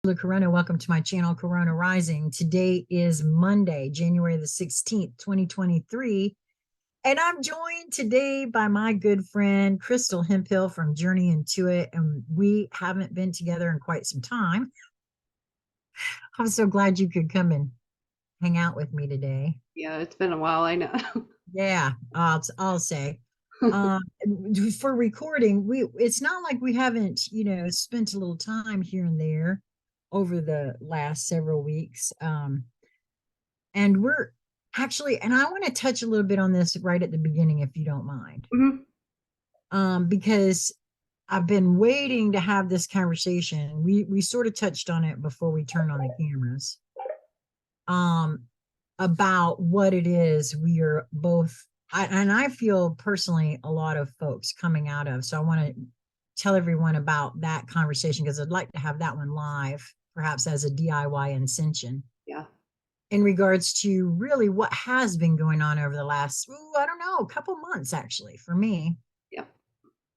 Corona. Welcome to my channel, Corona Rising. Today is Monday, January the 16th, 2023. And I'm joined today by my good friend, Crystal Hemphill from Journey Into It. And we haven't been together in quite some time. I'm so glad you could come and hang out with me today. Yeah, it's been a while, I know. Yeah, I'll say. Um, for recording, it's not like we haven't, spent a little time here and there over the last several weeks. And we're actually, and I want to touch a little bit on this right at the beginning, if you don't mind. Mhm. Because I've been waiting to have this conversation. We sort of touched on it before we turned on the cameras. About what it is we are both, and I feel personally a lot of folks coming out of. So I want to tell everyone about that conversation because I'd like to have that one live, perhaps as a DIY ascension. Yeah. In regards to really what has been going on over the last, I don't know, a couple months actually for me. Yeah.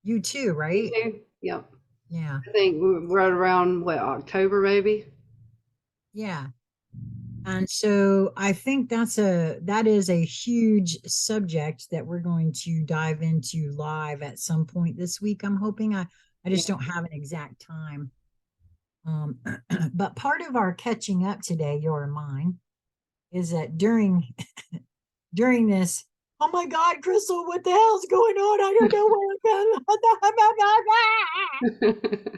You too, Me right? too. Yeah. Yeah. I think we're right around what, October maybe? Yeah. And so I think that is a huge subject that we're going to dive into live at some point this week. I'm hoping I Yeah. just don't have an exact time. Um, but part of our catching up today, your and mine, is that during this, oh my God, Crystal, what the hell's going on? I don't know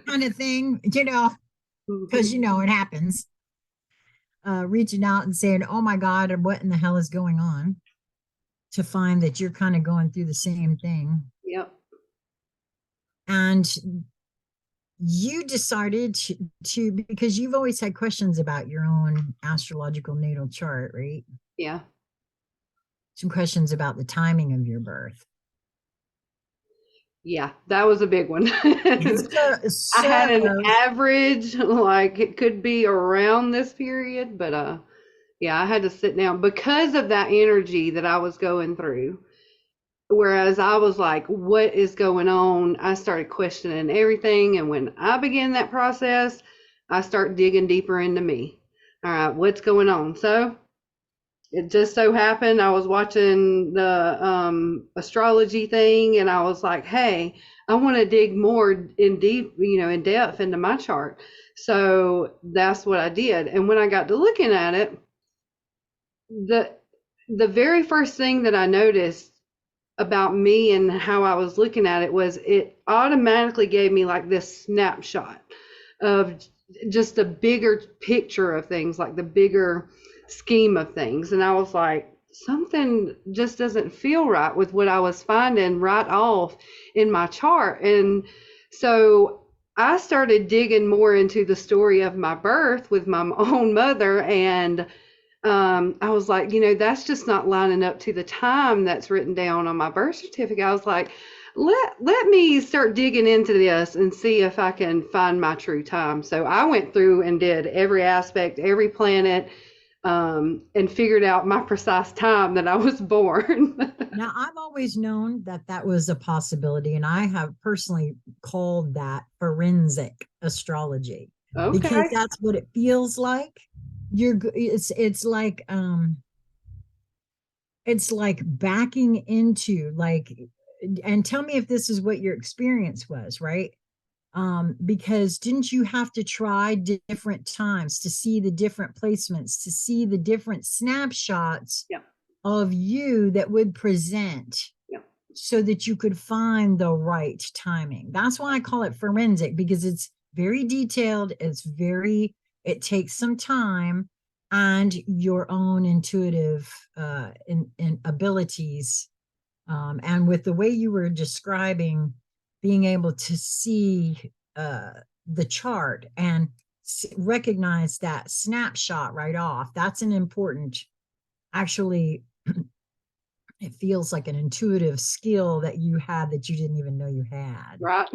kind of thing, because it happens. Reaching out and saying, oh my God, what in the hell is going on? To find that you're kind of going through the same thing. Yep. And you decided to because you've always had questions about your own astrological natal chart, right? Yeah. Some questions about the timing of your birth. Yeah, that was a big one. So, I had so an average, like it could be around this period, but yeah, I had to sit down because of that energy that I was going through. Whereas I was like, what is going on? I started questioning everything. And when I began that process, I start digging deeper into me. All right, what's going on? So it just so happened I was watching the astrology thing and I was like, hey, I want to dig more in deep, in depth into my chart. So that's what I did. And when I got to looking at it, the the very first thing that I noticed about me and how I was looking at it was it automatically gave me like this snapshot of just a bigger picture of things, like the bigger scheme of things. And I was like, something just doesn't feel right with what I was finding right off in my chart. And so I started digging more into the story of my birth with my own mother, and I was like, that's just not lining up to the time that's written down on my birth certificate. I was like, let me start digging into this and see if I can find my true time. So I went through and did every aspect, every planet, and figured out my precise time that I was born. now I've always known that that was a possibility, and I have personally called that forensic astrology because Okay. that's what it feels like. It's like backing into like, and tell me if this is what your experience was, right? Because didn't you have to try different times to see the different placements, to see the different snapshots Yeah. of you that would present Yeah. so that you could find the right timing? That's why I call it forensic, because it's very detailed, it takes some time and your own intuitive in abilities. And with the way you were describing being able to see the chart and recognize that snapshot right off, that's an important, actually, it feels like an intuitive skill that you had that you didn't even know you had. Right.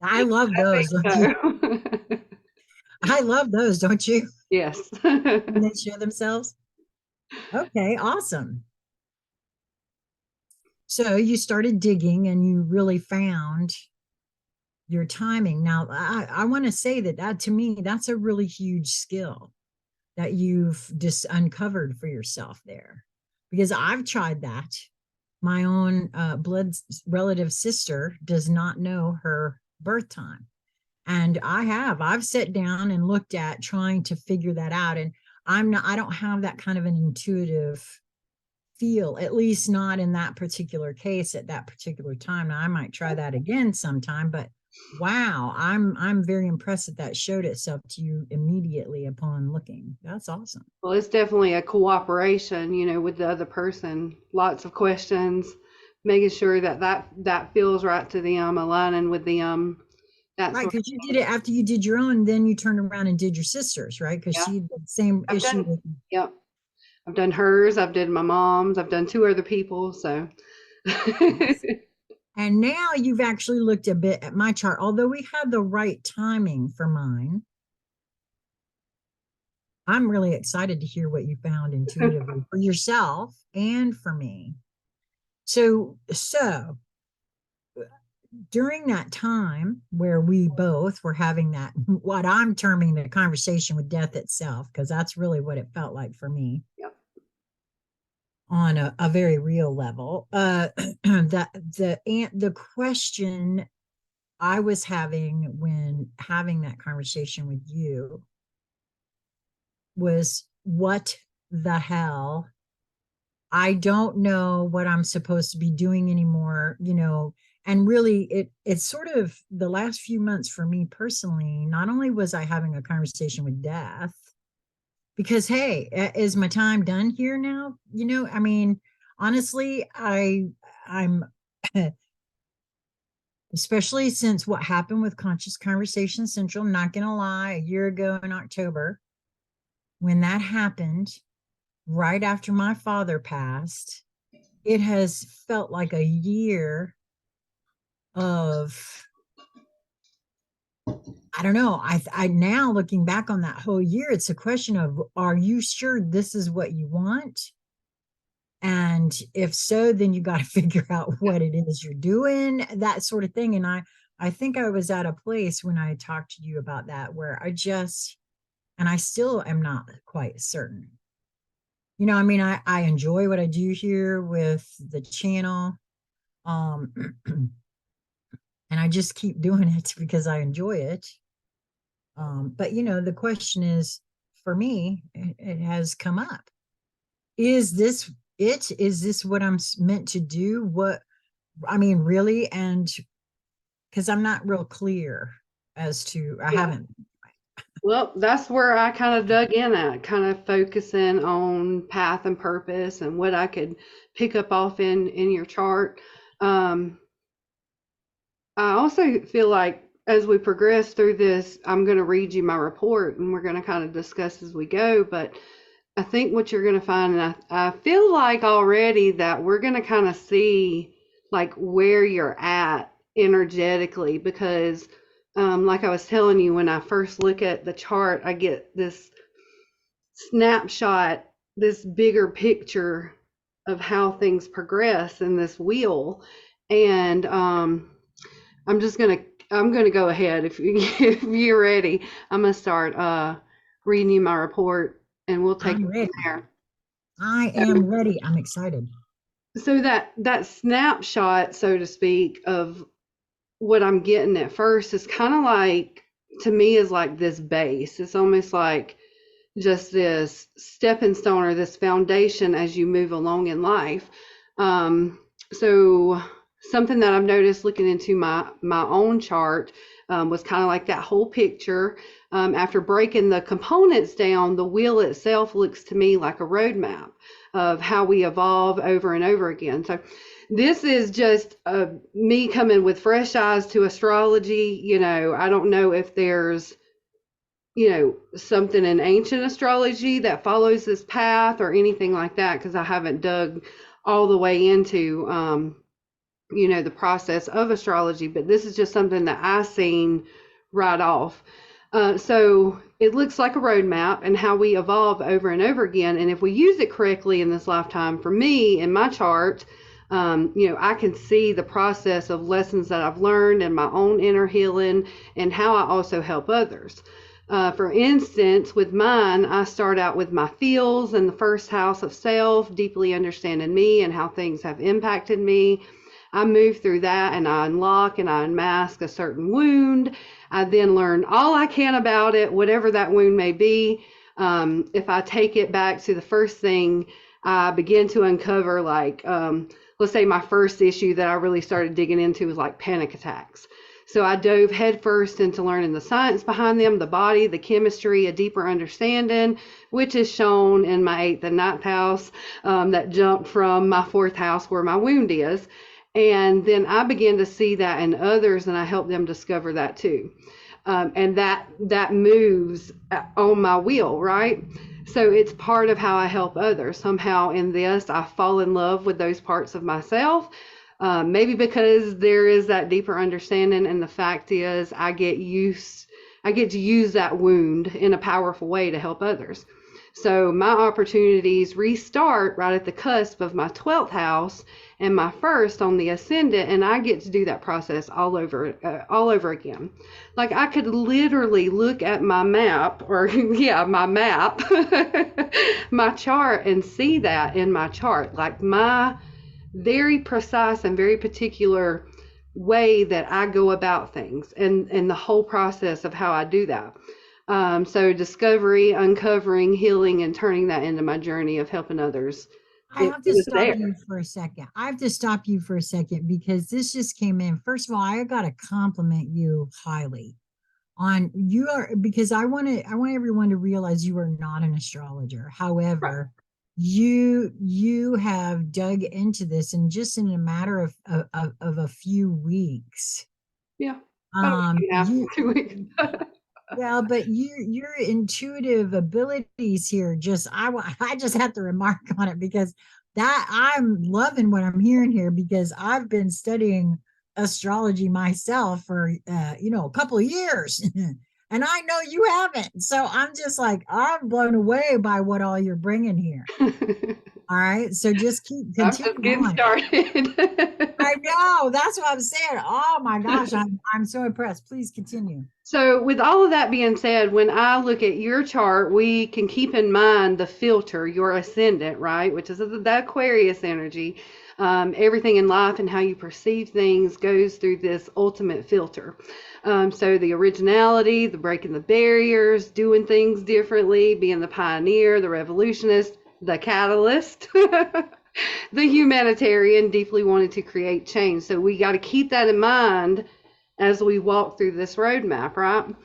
I I love those, think don't you? so. I love those, don't you? Yes. When they show themselves. Okay, awesome. So you started digging and you really found your timing. Now, I want to say that to me, that's a really huge skill that you've just uncovered for yourself there, because I've tried that. My own blood relative sister does not know her birth time. And I've sat down and looked at trying to figure that out. And I don't have that kind of an intuitive feel, at least not in that particular case at that particular time. Now, I might try that again sometime, but wow, I'm very impressed that that showed itself to you immediately upon looking. That's awesome. Well, it's definitely a cooperation, with the other person. Lots of questions, making sure that that feels right to them, aligning with them, that Right, sort of because you did thing. it after you did your own, then you turned around and did your sister's, right? Because Yeah, she had the same I've issue done. with. Yep, I've done hers. I've done my mom's. I've done two other people. So. And now you've actually looked a bit at my chart. Although we had the right timing for mine, I'm really excited to hear what you found intuitively for yourself and for me. So during that time where we both were having that, what I'm terming the conversation with death itself, because that's really what it felt like for me Yep. on a very real level. That the question I was having when having that conversation with you was, what the hell? I don't know what I'm supposed to be doing anymore, and really it's sort of the last few months for me personally. Not only was I having a conversation with death, because hey, is my time done here now? I mean, honestly, I'm especially since what happened with Conscious Conversation Central, I'm not gonna lie, a year ago in October, when that happened, right after my father passed, it has felt like a year of, I don't know. I now looking back on that whole year, it's a question of, are you sure this is what you want? And if so, then you got to figure out what it is you're doing, that sort of thing. And I think I was at a place when I talked to you about that where and I still am not quite certain. I mean, I enjoy what I do here with the channel. Um, and I just keep doing it because I enjoy it. But the question is, for me, it has come up. Is this it? Is this what I'm meant to do? What, I mean, really? And because I'm not real clear as to, I Yeah. haven't. Well, that's where I kind of dug in at, kind of focusing on path and purpose and what I could pick up off in your chart. Um, I also feel like as we progress through this, I'm going to read you my report and we're going to kind of discuss as we go. But I think what you're going to find, and I feel like already that we're going to kind of see like where you're at energetically because, like I was telling you, when I first look at the chart, I get this snapshot, this bigger picture of how things progress in this wheel. And I'm just gonna I'm gonna go ahead if you if you're ready. I'm gonna start reading you my report and we'll take I'm it from ready. there. I am ready. I'm excited. So that snapshot, so to speak, of what I'm getting at first is kind of like to me is like this base. It's almost like just this stepping stone or this foundation as you move along in life. So something that I've noticed looking into my own chart was kind of like that whole picture. After breaking the components down, the wheel itself looks to me like a roadmap of how we evolve over and over again. So this is just me coming with fresh eyes to astrology. I don't know if there's something in ancient astrology that follows this path or anything like that, because I haven't dug all the way into, the process of astrology, but this is just something that I seen right off. So it looks like a roadmap and how we evolve over and over again. And if we use it correctly in this lifetime, for me, in my chart, I can see the process of lessons that I've learned and my own inner healing and how I also help others. For instance, with mine, I start out with my feels in the first house of self, deeply understanding me and how things have impacted me. I move through that and I unlock and I unmask a certain wound. I then learn all I can about it, whatever that wound may be. If I take it back to the first thing, I begin to uncover, like, let's say my first issue that I really started digging into was like panic attacks. So I dove headfirst into learning the science behind them, the body, the chemistry, a deeper understanding, which is shown in my 8th and 9th house, that jumped from my 4th house where my wound is. And then I began to see that in others, and I help them discover that too. And that moves on my wheel, right? So it's part of how I help others. Somehow in this, I fall in love with those parts of myself. Maybe because there is that deeper understanding, and the fact is, I get to use that wound in a powerful way to help others. So my opportunities restart right at the cusp of my 12th house and my first on the ascendant, and I get to do that process all over again. Like, I could literally look at my map, or yeah, my map, my chart, and see that in my chart, like my very precise and very particular way that I go about things, and the whole process of how I do that. So discovery, uncovering, healing, and turning that into my journey of helping others. I have It to was stop there. you for a second. I have to stop you for a second because this just came in. First of all, I got to compliment you highly on you are because I want everyone to realize you are not an astrologer. Right. However, you have dug into this and just in a matter of a few weeks. Yeah. About a week and a half, You 2 weeks. well, but your intuitive abilities here just I just have to remark on it because that I'm loving what I'm hearing here because I've been studying astrology myself for a couple of years and I know you haven't. So I'm just like I'm blown away by what all you're bringing here. All right, so just I'm just continue getting on. started. I know that's what I'm saying. Oh my gosh, I'm so impressed. Please continue. So, with all of that being said, when I look at your chart, we can keep in mind the filter, your ascendant, right? Which is the Aquarius energy. Everything in life and how you perceive things goes through this ultimate filter. So, the originality, the breaking the barriers, doing things differently, being the pioneer, the revolutionist, the catalyst. The humanitarian, deeply wanted to create change. So we got to keep that in mind as we walk through this roadmap, right? Um,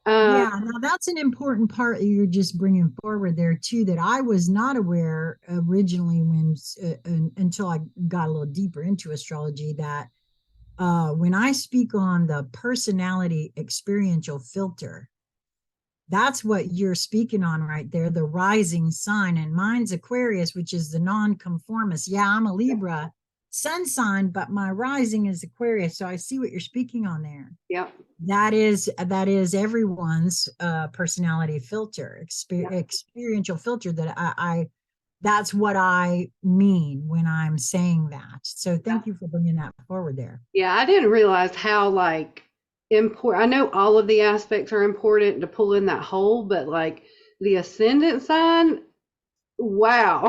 Yeah, now that's an important part that you're just bringing forward there too that I was not aware originally until I got a little deeper into astrology that when I speak on the personality experiential filter, that's what you're speaking on right there, the rising sign. And mine's Aquarius, which is the nonconformist. Yeah, I'm a Libra sun sign, but my rising is Aquarius. So I see what you're speaking on there. yeah, That is everyone's personality filter, yeah, experiential filter that I that's what I mean when I'm saying that. So yeah. thank you for bringing that forward there. Yeah, I didn't realize how like important. I know all of the aspects are important to pull in that whole, but like the ascendant sign, wow.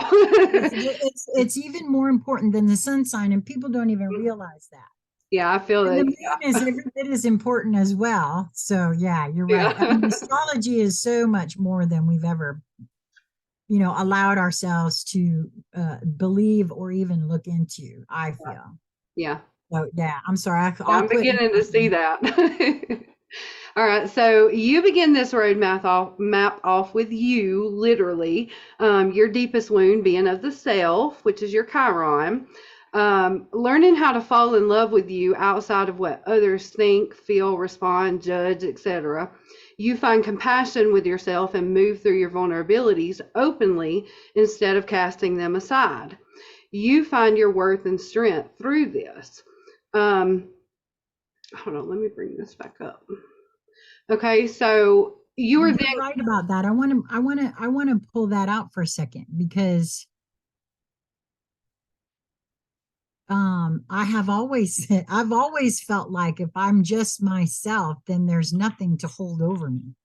It's even more important than the sun sign, and people don't even realize that. Yeah, I feel And the that. moon is every bit as important as well. So yeah, you're right. I Yeah. mean, astrology is so much more than we've ever, allowed ourselves to believe or even look into. I feel. Yeah. So yeah, I'm sorry. Yeah, I'll I'm quit. beginning to see that. All right, so you begin this road map off with you, literally, your deepest wound being of the self, which is your Chiron. Learning how to fall in love with you outside of what others think, feel, respond, judge, etc. You find compassion with yourself and move through your vulnerabilities openly instead of casting them aside. You find your worth and strength through this. Um, Hold on, let me bring this back up. Okay, so you were You're then, right about that. I want to pull that out for a second because I've always felt like if I'm just myself, then there's nothing to hold over me.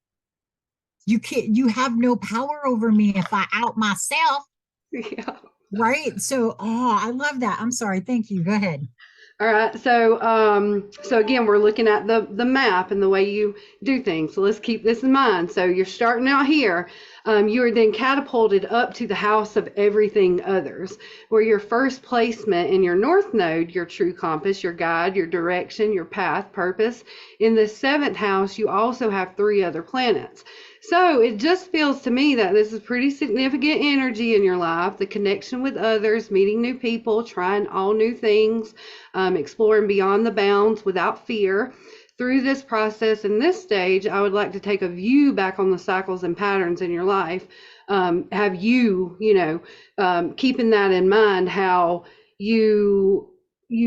You have no power over me if I out myself. Yeah. Right. So, oh, I love that. I'm sorry. Thank you. Go ahead. All right. So again, we're looking at the map and the way you do things. So let's keep this in mind. So you're starting out here. You are then catapulted up to the house of everything others, where your first placement in your north node, your true compass, your guide, your direction, your path, purpose. In the seventh house, you also have three other planets. So it just feels to me that this is pretty significant energy in your life, the connection with others, meeting new people, trying all new things, exploring beyond the bounds without fear. Through this process and this stage, I would like to take a view back on the cycles and patterns in your life. Have you, keeping that in mind, how you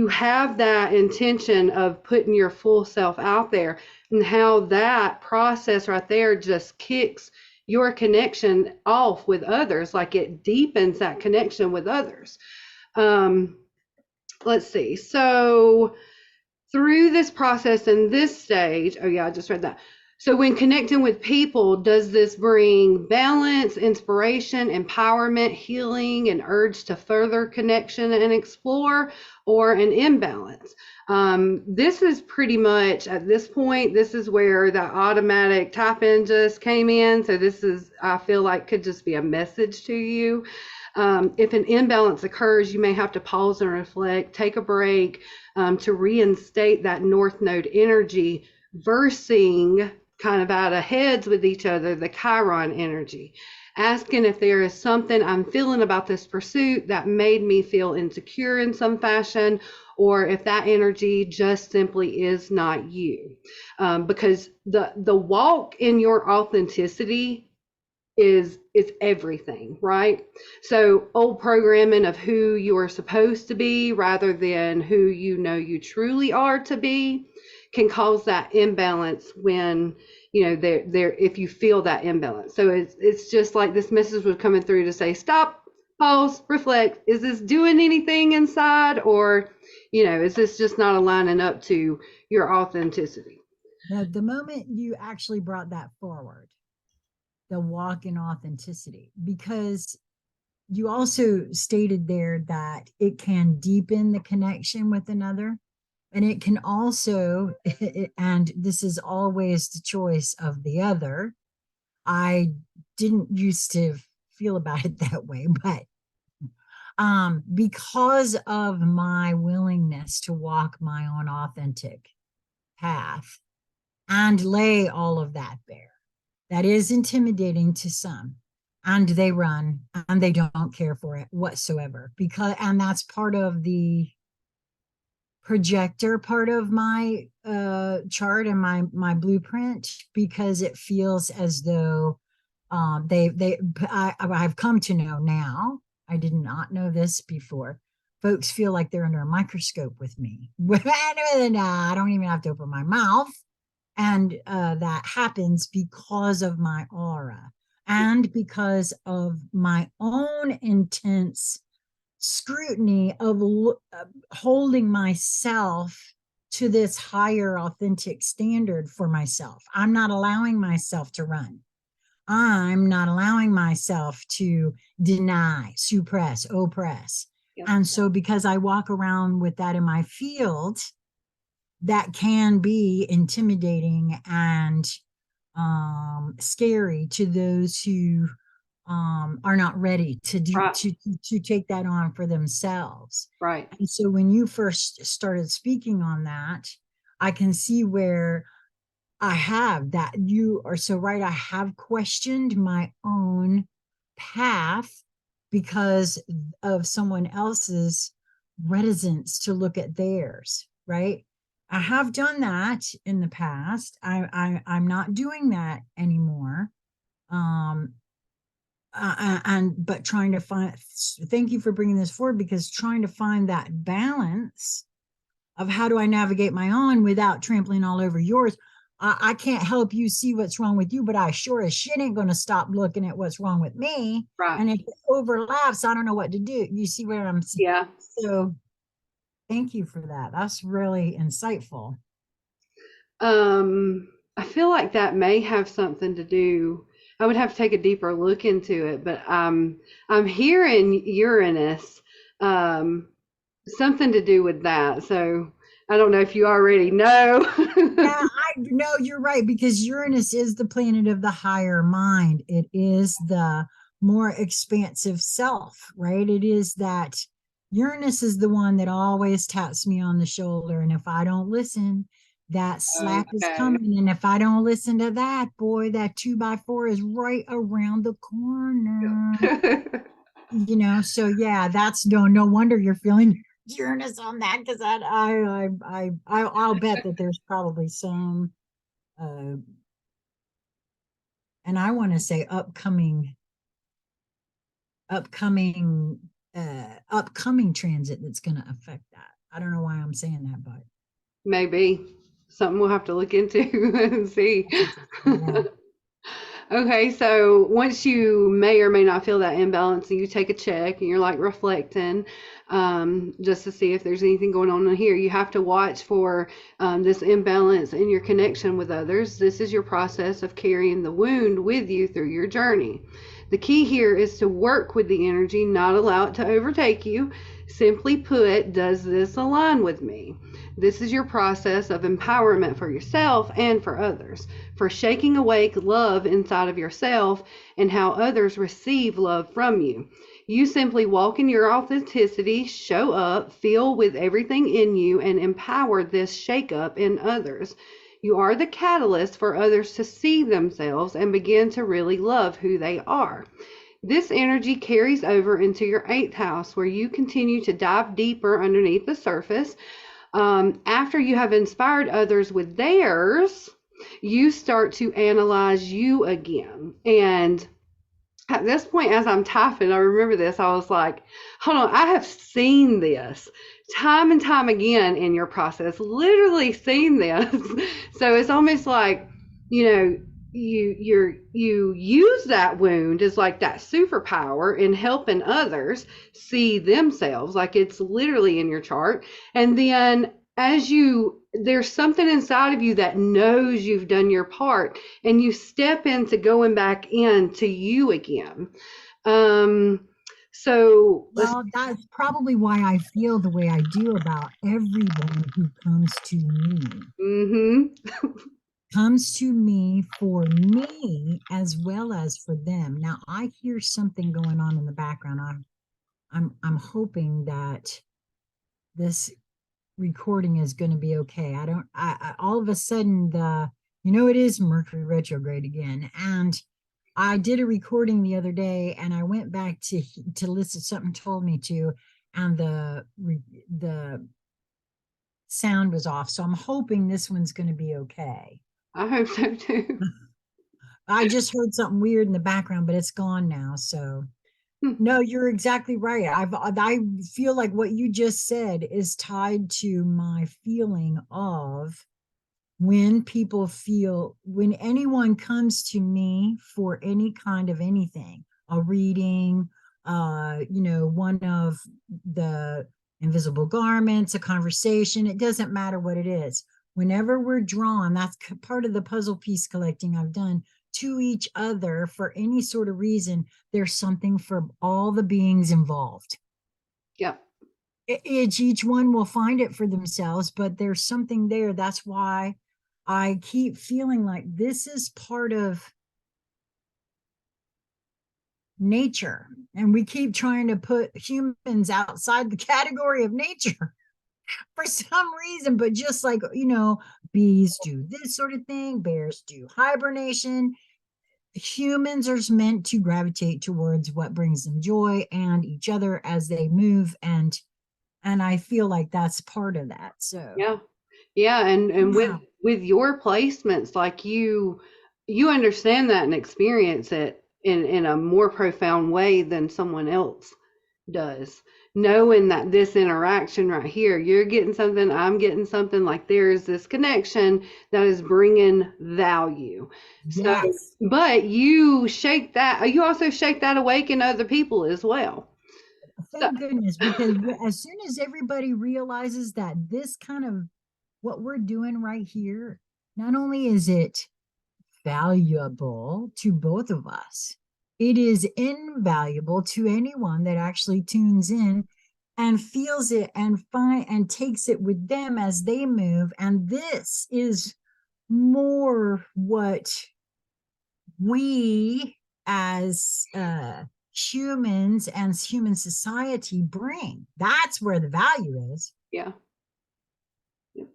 have that intention of putting your full self out there, and how that process right there just kicks your connection off with others, like it deepens that connection with others. Let's see. So through this process and this stage, oh yeah, I just read that. So when connecting with people, does this bring balance, inspiration, empowerment, healing, an urge to further connection and explore, or an imbalance? This is pretty much at this point, this is where the automatic tap in just came in. So this is, I feel like, could just be a message to you. If an imbalance occurs, you may have to pause and reflect, take a break, to reinstate that North Node energy, versing kind of out of heads with each other, the Chiron energy. Asking if there is something I'm feeling about this pursuit that made me feel insecure in some fashion, or if that energy just simply is not you. Because the walk in your authenticity is everything, right? So old programming of who you are supposed to be rather than who you truly are to be can cause that imbalance when there if you feel that imbalance. So it's just like this message was coming through to say stop, pause, reflect. Is this doing anything inside, or is this just not aligning up to your authenticity? The moment you actually brought that forward, the walk in authenticity, because you also stated there that it can deepen the connection with another, and it can also and this is always the choice of the other. I didn't used to feel about it that way, but because of my willingness to walk my own authentic path and lay all of that bare, that is intimidating to some, and they run and they don't care for it whatsoever, and that's part of the projector part of my chart and my blueprint, because it feels as though I've come to know now, I did not know this before, folks feel like they're under a microscope with me. I don't even have to open my mouth, and that happens because of my aura and because of my own intense scrutiny of holding myself to this higher authentic standard for myself. I'm not allowing myself to run. I'm not allowing myself to deny, suppress, oppress. Yep. And so because I walk around with that in my field, that can be intimidating and scary to those who are not ready to do Right. to take that on for themselves. Right. And so when you first started speaking on that, I can see where I have that. You are so right. I have questioned my own path because of someone else's reticence to look at theirs, right? I have done that in the past. I'm not doing that anymore. And but trying to find, thank you for bringing this forward, because trying to find that balance of how do I navigate my own without trampling all over yours. I can't help you see what's wrong with you, but I sure as shit ain't going to stop looking at what's wrong with me. Right. And if it overlaps, I don't know what to do. You see where I'm saying? Yeah. So Thank you for that. That's really insightful. I feel like that may have something to do. I would have to take a deeper look into it, but I'm hearing Uranus, um, something to do with that. So I don't know if you already know. Yeah, I know you're right because Uranus is the planet of the higher mind. It is the more expansive self, right? It is that Uranus is the one that always taps me on the shoulder. And if I don't listen, that slap is Okay. coming. And if I don't listen to that, boy, that 2x4 is right around the corner. So yeah, that's no wonder you're feeling Uranus on that because I'll bet that there's probably some uh, and I want to say upcoming upcoming transit that's going to affect that. I don't know why I'm saying that, but Maybe something we'll have to look into and see. that's interesting. Yeah. Okay, so once you may or may not feel that imbalance, and you take a check and you're like reflecting, just to see if there's anything going on in here, you have to watch for this imbalance in your connection with others. This is your process of carrying the wound with you through your journey. The key here is to work with the energy, not allow it to overtake you. Simply put, does this align with me? This is your process of empowerment for yourself and for others, for shaking awake love inside of yourself and how others receive love from you. You simply walk in your authenticity, show up, feel with everything in you, and empower this shakeup in others. You are the catalyst for others to see themselves and begin to really love who they are. This energy carries over into your eighth house, where you continue to dive deeper underneath the surface. After you have inspired others with theirs, you start to analyze you again. And at this point, as I'm typing, I remember this. I was like, hold on, I have seen this time and time again in your process, literally seen this. So it's almost like, you know, you use that wound as like that superpower in helping others see themselves, like it's literally in your chart. And then there's something inside of you that knows you've done your part, and you step into going back into you again. So let's. Well, that's probably why I feel the way I do about everyone who Mm-hmm. comes to me for me as well as for them. Now I hear something going on in the background. I'm hoping that this recording is going to be okay. I don't I all of a sudden it is Mercury retrograde again, and I did a recording the other day and I went back to listen. Something told me to, and the sound was off, so I'm hoping this one's going to be okay. I hope so too. I just heard something weird in the background, but it's gone now. So no, you're exactly right. I feel like what you just said is tied to my feeling of when anyone comes to me for any kind of anything, a reading, one of the invisible garments, a conversation, it doesn't matter what it is. Whenever we're drawn, that's part of the puzzle piece collecting I've done, to each other for any sort of reason, there's something for all the beings involved. Yep. Each one will find it for themselves, but there's something there. That's why I keep feeling like this is part of nature. And we keep trying to put humans outside the category of nature for some reason. But just like, bees do this sort of thing, bears do hibernation. Humans are meant to gravitate towards what brings them joy and each other as they move. And I feel like that's part of that. So Yeah. Yeah. And yeah. with your placements, like you understand that and experience it in a more profound way than someone else does. Knowing that this interaction right here, you're getting something, I'm getting something, like there is this connection that is bringing value. So, but you also shake that awake in other people as well. So, Thank goodness, because as soon as everybody realizes that this kind of what we're doing right here, not only is it valuable to both of us, it is invaluable to anyone that actually tunes in and feels it and find and takes it with them as they move. And this is more what we as humans and human society bring. That's where the value is. yeah. Yeah.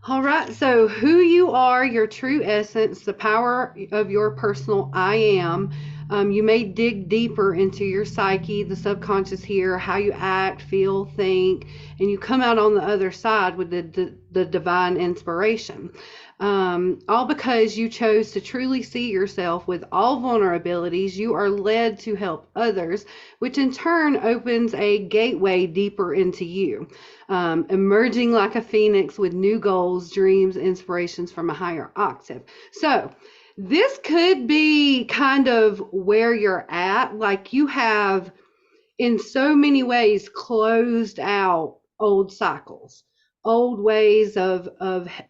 All right. So, who you are, your true essence, the power of your personal I am. You may dig deeper into your psyche, the subconscious here, how you act, feel, think, and you come out on the other side with the divine inspiration. All because you chose to truly see yourself with all vulnerabilities. You are led to help others, which in turn opens a gateway deeper into you. Emerging like a phoenix with new goals, dreams, inspirations from a higher octave. So, this could be kind of where you're at. Like you have, in so many ways, closed out old cycles, old ways of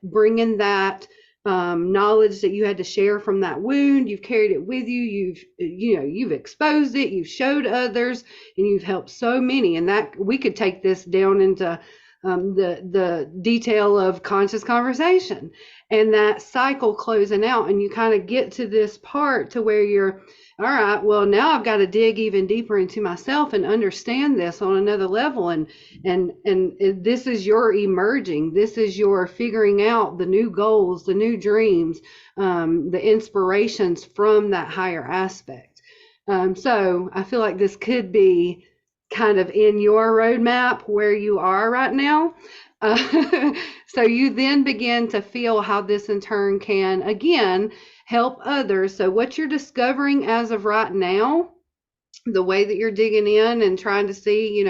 bringing that knowledge that you had to share from that wound. You've carried it with you. You've exposed it. You've showed others, and you've helped so many. And that we could take this down into the detail of conscious conversation and that cycle closing out. And you kind of get to this part to where you're, all right, well, now I've got to dig even deeper into myself and understand this on another level. And this is your emerging. This is your figuring out the new goals, the new dreams, the inspirations from that higher aspect. So I feel like this could be kind of in your roadmap where you are right now. So you then begin to feel how this in turn can, again, help others. So what you're discovering as of right now, the way that you're digging in and trying to see,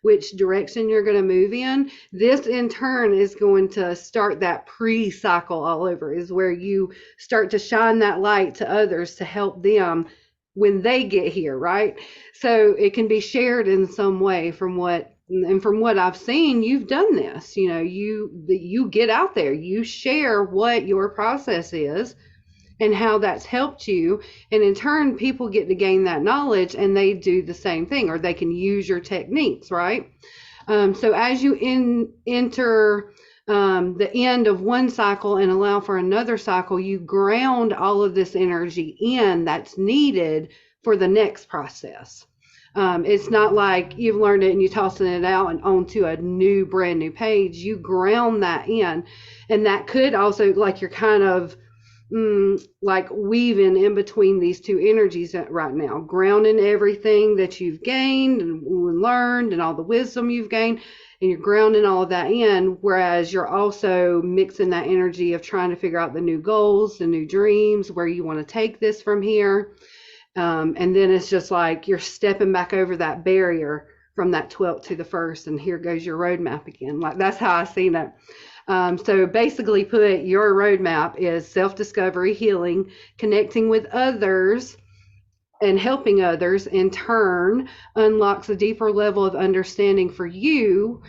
which direction you're going to move in, this in turn is going to start that pre-cycle all over, is where you start to shine that light to others to help them when they get here, right? So it can be shared in some way from what I've seen, you've done this. You get out there, you share what your process is and how that's helped you. And in turn, people get to gain that knowledge and they do the same thing, or they can use your techniques, right? So as you enter the end of one cycle and allow for another cycle, you ground all of this energy in that's needed for the next process. It's not like you've learned it and you're tossing it out and onto a brand new page. You ground that in. And that could also, like, you're kind of like weaving in between these two energies right now, grounding everything that you've gained and learned and all the wisdom you've gained, and you're grounding all of that in, whereas you're also mixing that energy of trying to figure out the new goals, the new dreams, where you want to take this from here. And then it's just like you're stepping back over that barrier from that 12th to the 1st, and here goes your roadmap again. Like, that's how I seen it. So basically put, your roadmap is self-discovery, healing, connecting with others, and helping others in turn unlocks a deeper level of understanding for you,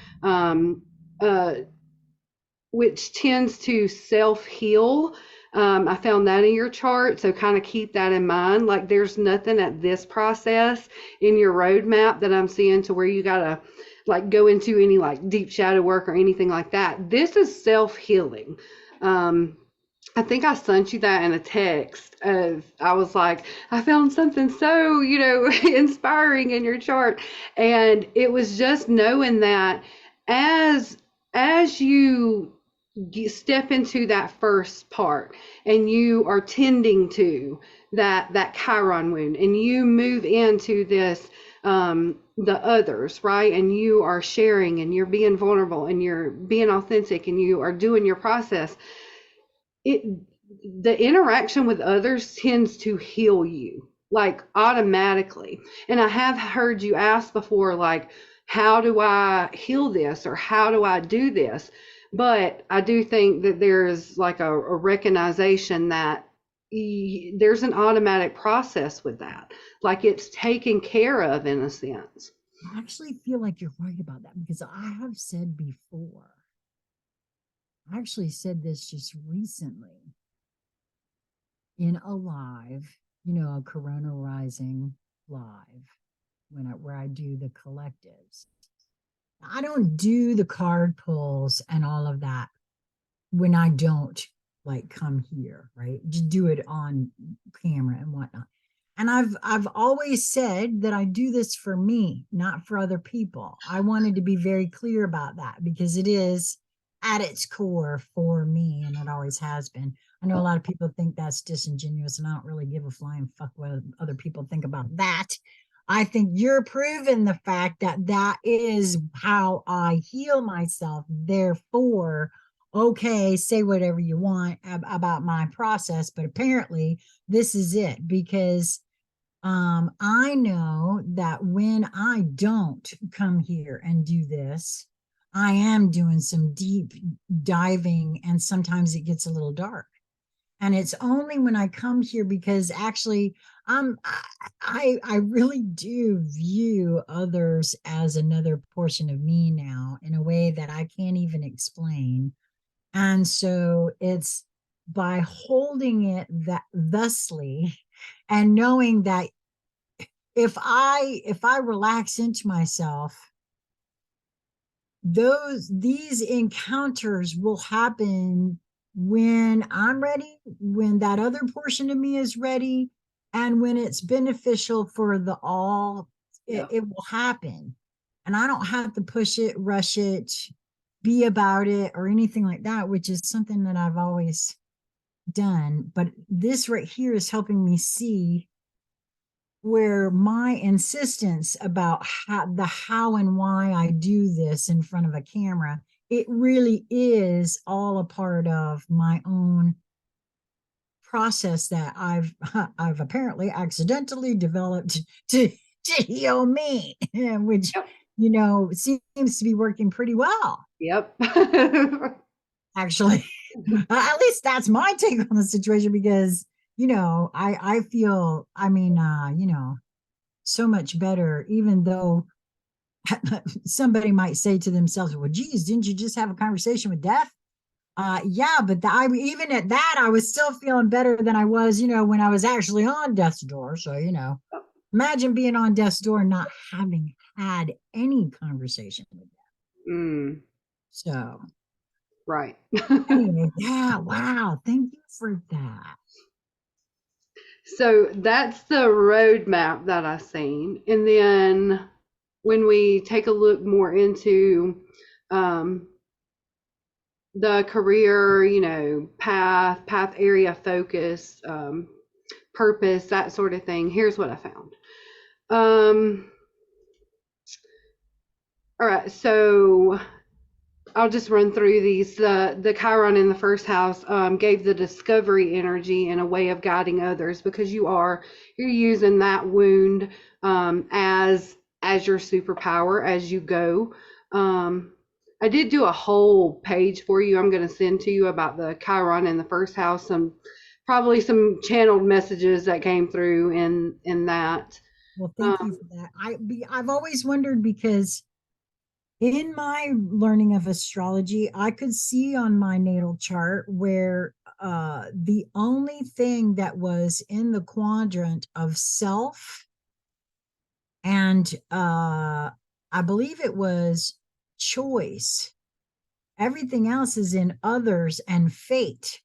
which tends to self-heal. I found that in your chart, so kind of keep that in mind. Like, there's nothing at this process in your roadmap that I'm seeing to where you gotta like go into any like deep shadow work or anything like that. This is self-healing. I think I sent you that in a text. I was like, I found something so, inspiring in your chart. And it was just knowing that as you step into that first part and you are tending to that Chiron wound and you move into this, the others, right? And you are sharing and you're being vulnerable and you're being authentic and you are doing your process. The interaction with others tends to heal you, like, automatically. And I have heard you ask before, like, how do I heal this, or how do I do this? But I do think that there's like a recognition that there's an automatic process with that. Like it's taken care of in a sense. I actually feel like you're right about that because I have said before, I actually said this just recently in a live, a Corona Rising live where I do the collectives. I don't do the card pulls and all of that when I don't like come here, right? Just do it on camera and whatnot. And I've always said that I do this for me, not for other people. I wanted to be very clear about that because it is at its core for me, and it always has been. I know a lot of people think that's disingenuous, and I don't really give a flying fuck what other people think about that. I think you're proving the fact that that is how I heal myself. Therefore, okay, say whatever you want about my process, but apparently this is it because I know that when I don't come here and do this, I am doing some deep diving, and sometimes it gets a little dark. And it's only when I come here because actually I really do view others as another portion of me now in a way that I can't even explain. And so it's by holding it that thusly and knowing that if I relax into myself, these encounters will happen when I'm ready, when that other portion of me is ready, and when it's beneficial for the all, Yeah. it will happen. And I don't have to push it, rush it, be about it, or anything like that, which is something that I've always done. But this right here is helping me see where my insistence about how and why I do this in front of a camera, it really is all a part of my own process that I've apparently accidentally developed to heal me, which Yep. seems to be working pretty well, Yep. actually. At least that's my take on the situation because I feel, so much better, even though somebody might say to themselves, well, geez, didn't you just have a conversation with death? Yeah, but even at that, I was still feeling better than I was, when I was actually on death's door. So, imagine being on death's door and not having had any conversation with death. Mm, So, right. anyway, yeah, wow. Thank you for that. So that's the roadmap that I seen. And then when we take a look more into um, the career, path area focus, purpose, that sort of thing, here's what I found. All right, so I'll just run through these. The Chiron in the first house gave the discovery energy and a way of guiding others because you're using that wound as your superpower as you go. I did do a whole page for you. I'm going to send to you about the Chiron in the first house. Probably some channeled messages that came through in that. Well, thank you for that. I've always wondered because in my learning of astrology, I could see on my natal chart where the only thing that was in the quadrant of self and I believe it was choice. Everything else is in others and fate.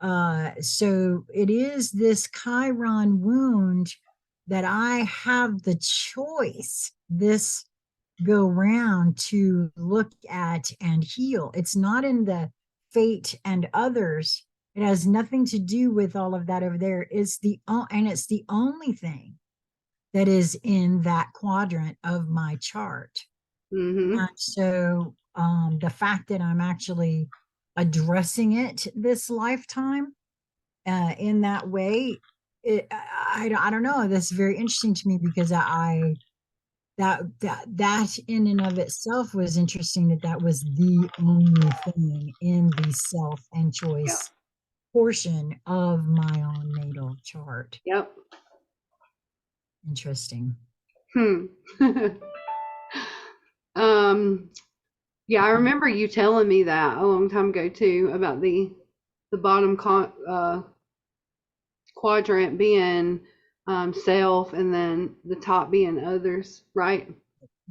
So it is this Chiron wound that I have the choice this go round to look at and heal. It's not in the fate and others. It has nothing to do with all of that over there. It's the only thing that is in that quadrant of my chart. Mm-hmm. And so the fact that I'm actually addressing it this lifetime in that way, I don't know. That's very interesting to me because that in and of itself was interesting that was the only thing in the self and Yeah. choice portion of my own natal chart. Yep. Interesting. Hmm. um, yeah, I remember you telling me that a long time ago too about the bottom quadrant being self, and then the top being others, right?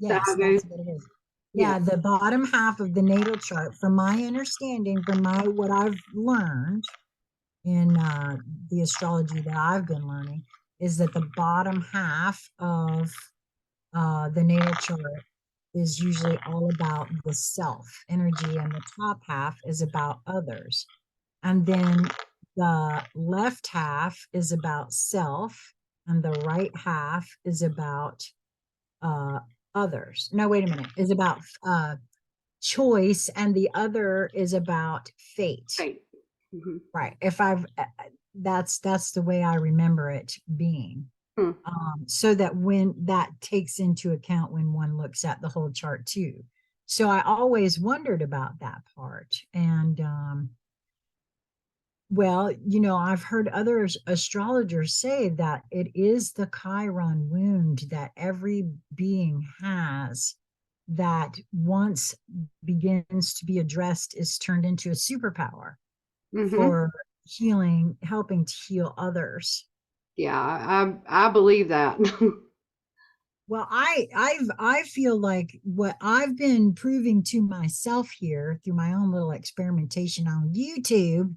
Is that how Yes, it goes? that's what it is. Yeah. Yeah, the bottom half of the natal chart, from my understanding, from my what I've learned in the astrology that I've been learning, is that the bottom half of the natal chart is usually all about the self energy, and the top half is about others. And then the left half is about self, and the right half is about uh, others. No, wait a minute, is about choice, and the other is about fate. Right. Hmm. Right. If I've that's the way I remember it being. Hmm. So that when that takes into account when one looks at the whole chart too. So I always wondered about that part. And well, I've heard other astrologers say that it is the Chiron wound that every being has, that once begins to be addressed is turned into a superpower Hmm. for healing, helping to heal others. Yeah, I believe that. Well, I feel like what I've been proving to myself here through my own little experimentation on YouTube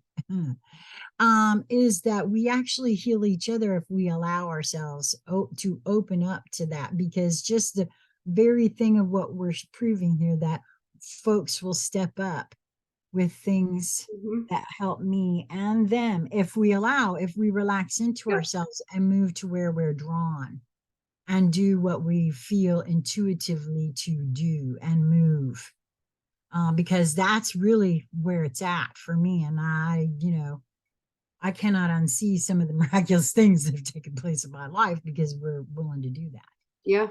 is that we actually heal each other if we allow ourselves to open up to that. Because just the very thing of what we're proving here, that folks will step up with things Hmm. that help me and them if we allow, if we relax into Yep. ourselves and move to where we're drawn and do what we feel intuitively to do and move. Because that's really where it's at for me. And I cannot unsee some of the miraculous things that have taken place in my life because we're willing to do that. Yeah,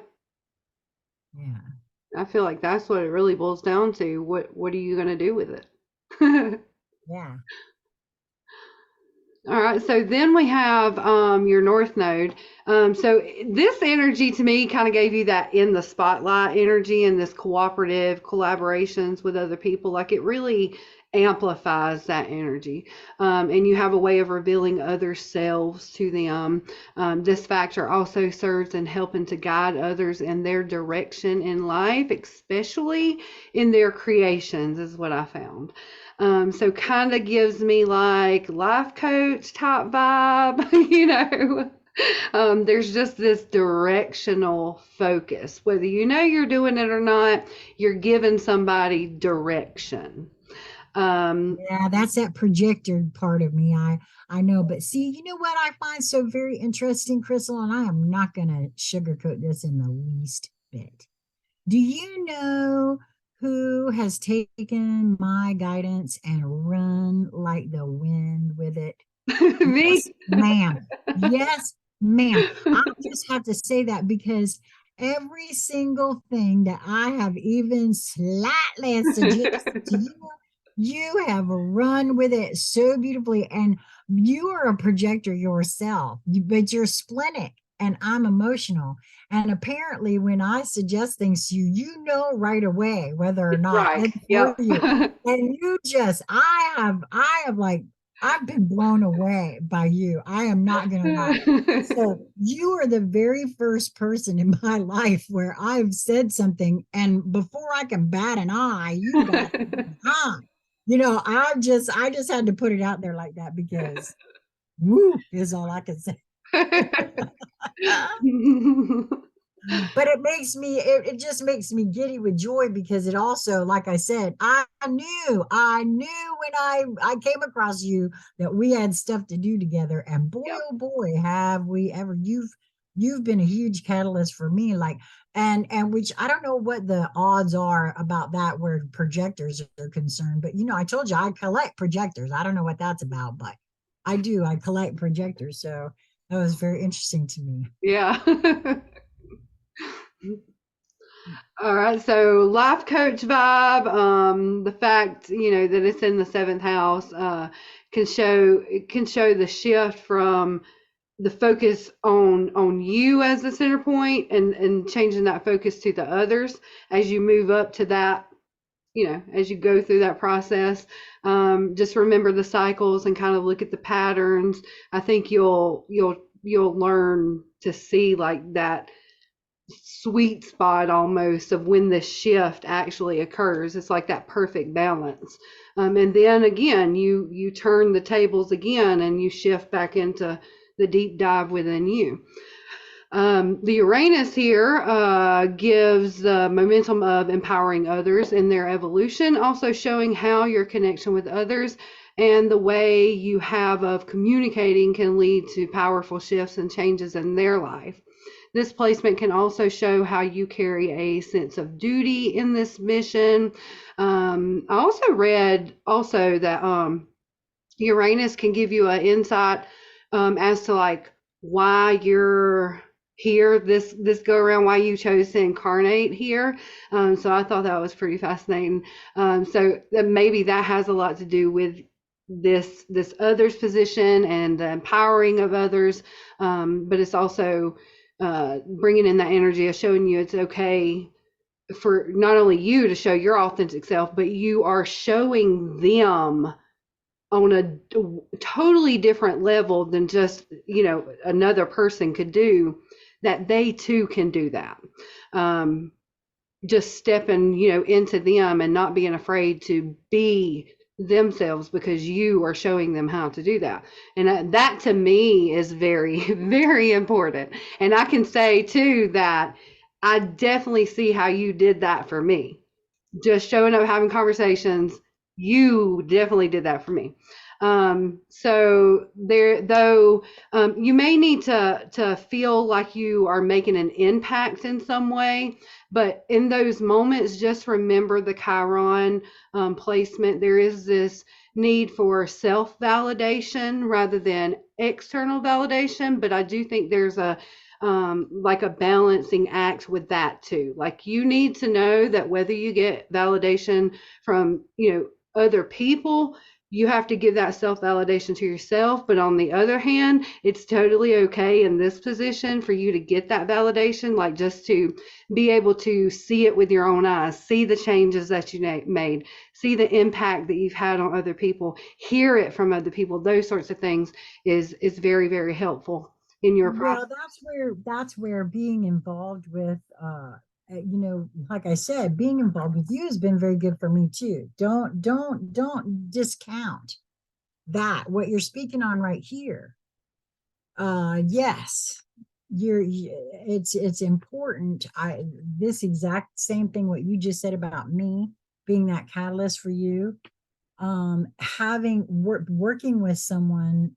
Yeah. I feel like that's what it really boils down to. What are you going to do with it? Yeah. All right, so then we have your North Node. So this energy to me kind of gave you that in the spotlight energy and this cooperative collaborations with other people. Like it really amplifies that energy. And you have a way of revealing other selves to them. This factor also serves in helping to guide others in their direction in life, especially in their creations, is what I found. So kind of gives me like life coach type vibe, you know. There's just this directional focus. Whether you know you're doing it or not, you're giving somebody direction. Um, Yeah, that's that projector part of me. I know, but see, you know what I find so very interesting, Crystal, and I am not going to sugarcoat this in the least bit. Do you know who has taken my guidance and run like the wind with it? me. Yes, ma'am. Yes, ma'am. I just have to say that because every single thing that I have even slightly suggested to you, you have run with it so beautifully. And you are a projector yourself, but you're splenic and I'm emotional. And apparently, when I suggest things to you, you know right away whether or not Right. it's for Yep. you. And you just, I have like, I've been blown away by you. I am not going to lie. So you are the very first person in my life where I've said something, and before I can bat an eye, you bat an eye. I just had to put it out there like that because woo is all I can say. But it just makes me giddy with joy because it also, like I said, I knew when I came across you that we had stuff to do together, and boy Yep. oh boy have we ever. You've been a huge catalyst for me, like, and which I don't know what the odds are about that where projectors are concerned, but I told you I collect projectors. I don't know what that's about, but I collect projectors, so that was very interesting to me. Yeah. All right, so life coach vibe, the fact, that it's in the seventh house, can show the shift from the focus on you as the center point, and changing that focus to the others as you move up to that, as you go through that process. Just remember the cycles and kind of look at the patterns. I think you'll learn to see like that sweet spot almost of when the shift actually occurs. It's like that perfect balance. And then again, you turn the tables again and you shift back into the deep dive within you. The Uranus here gives the momentum of empowering others in their evolution, also showing how your connection with others and the way you have of communicating can lead to powerful shifts and changes in their life. This placement can also show how you carry a sense of duty in this mission. I also read that Uranus can give you an insight as to like why you're here this go around, why you chose to incarnate here. So I thought that was pretty fascinating. So maybe that has a lot to do with this others position and the empowering of others, but it's also bringing in that energy of showing you it's okay for not only you to show your authentic self, but you are showing them on a totally different level than just another person could do, that they too can do that. Just stepping into them and not being afraid to be themselves because you are showing them how to do that. And that to me is very, very important. And I can say too that I definitely see how you did that for me. Just showing up, having conversations, you definitely did that for me. So there, though, you may need to feel like you are making an impact in some way, but in those moments, just remember the Chiron placement. There is this need for self-validation rather than external validation, but I do think there's like a balancing act with that too. Like you need to know that whether you get validation from, other people, you have to give that self-validation to yourself. But on the other hand, it's totally okay in this position for you to get that validation, like just to be able to see it with your own eyes, see the changes that you made, see the impact that you've had on other people, hear it from other people. Those sorts of things is very, very helpful in your process. Well, that's where being involved with like I said, being involved with you has been very good for me too. Don't discount that, what you're speaking on right here. Yes, it's important. This exact same thing what you just said about me being that catalyst for you, having working with someone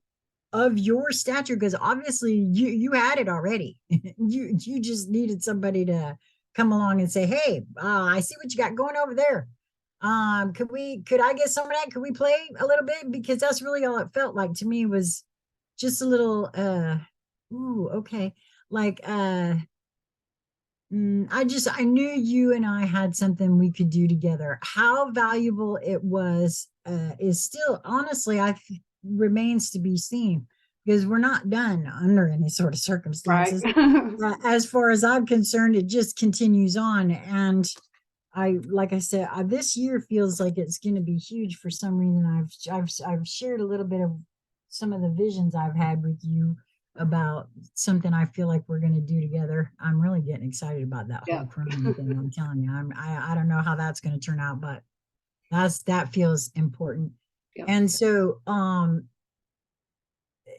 of your stature, because obviously you had it already. You just needed somebody to come along and say, hey, I see what you got going over there. Could I get some of that? Could we play a little bit? Because that's really all it felt like to me, was just a little ooh, okay, like I knew you and I had something we could do together. How valuable it was is still, honestly, remains to be seen, because we're not done under any sort of Right. circumstances. As far as I'm concerned, it just continues on. And like I said, this year feels like it's going to be huge for some reason. I've shared a little bit of some of the visions I've had with you about something I feel like we're going to do together. I'm really getting excited about that Yeah. whole crime thing. I'm telling you, I don't know how that's going to turn out, but that feels important. Yeah. And so,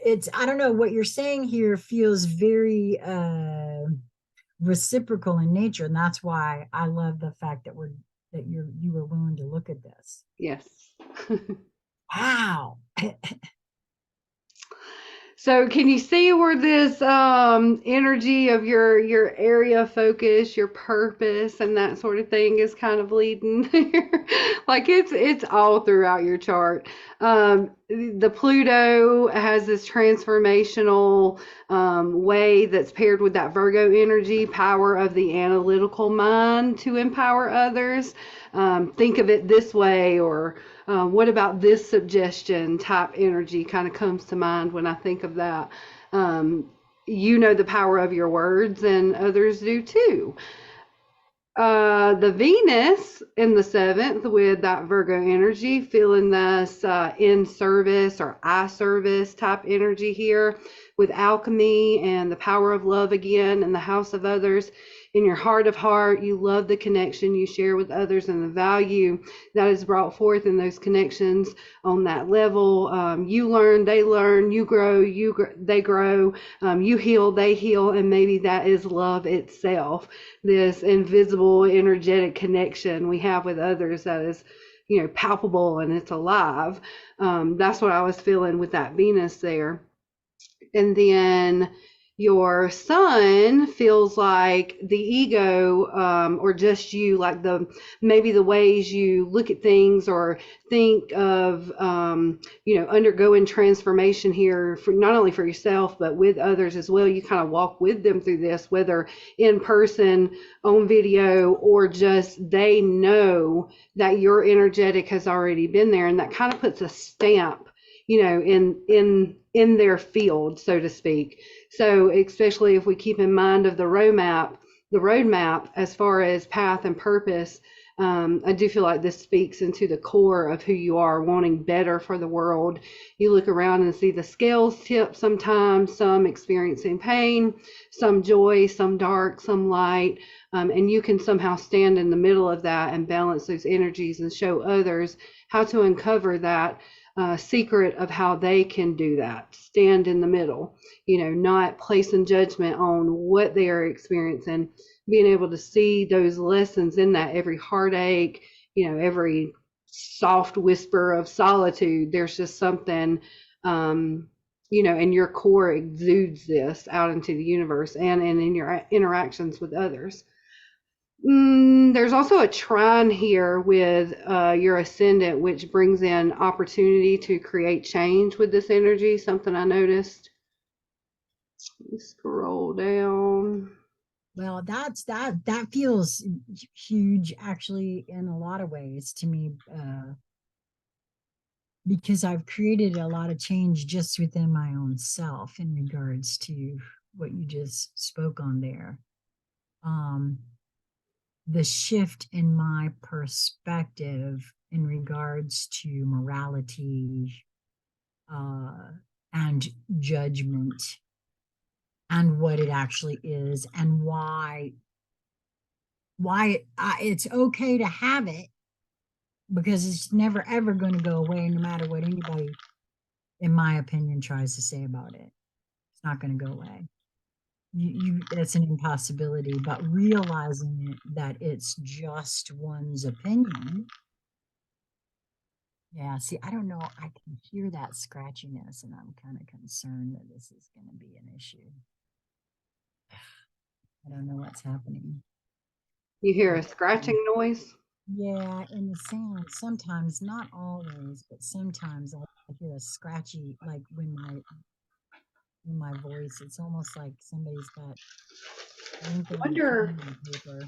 it's, I don't know, what you're saying here feels very reciprocal in nature, and that's why I love the fact that you were willing to look at this. Yes. Wow. So can you see where this energy of your area of focus, your purpose, and that sort of thing is kind of leading? Like it's all throughout your chart. the Pluto has this transformational way that's paired with that Virgo energy, power of the analytical mind to empower others. Think of it this way, or what about this suggestion type energy kind of comes to mind when I think of that. You know the power of your words, and others do too. The Venus in the seventh with that Virgo energy, feeling this in service or I service type energy here with alchemy and the power of love again in the house of others. In your heart of heart, you love the connection you share with others and the value that is brought forth in those connections on that level. You learn, you grow, they grow, you heal, they heal, and maybe that is love itself, this invisible energetic connection we have with others that is, palpable and it's alive. That's what I was feeling with that Venus there. And then your sun feels like the ego, or just you, like maybe the ways you look at things or think of, undergoing transformation here, for not only for yourself but with others as well. You kind of walk with them through this, whether in person, on video, or just they know that your energetic has already been there, and that kind of puts a stamp, in their field, so to speak. So especially if we keep in mind of the roadmap as far as path and purpose, I do feel like this speaks into the core of who you are, wanting better for the world. You look around and see the scales tip sometimes, some experiencing pain, some joy, some dark, some light, and you can somehow stand in the middle of that and balance those energies and show others how to uncover that secret of how they can do that. Stand in the middle, not placing judgment on what they are experiencing, being able to see those lessons in that, every heartache, every soft whisper of solitude. There's just something, and your core exudes this out into the universe and in your interactions with others. There's also a trine here with your ascendant, which brings in opportunity to create change with this energy. Something I noticed. Let me scroll down. Well, that feels huge actually in a lot of ways to me, because I've created a lot of change just within my own self in regards to what you just spoke on there. The shift in my perspective in regards to morality, and judgment, and what it actually is, and why it's okay to have it, because it's never ever going to go away, no matter what anybody, in my opinion, tries to say about it. It's not going to go away. It's an impossibility. But realizing that it's just one's opinion. Yeah, see, I don't know. I can hear that scratchiness, and I'm kind of concerned that this is going to be an issue. I don't know what's happening. You hear a scratching noise? Yeah, in the sound, sometimes, not always, but sometimes I hear a scratchy, like when my voice, it's almost like somebody's got ink on Wonder. paper.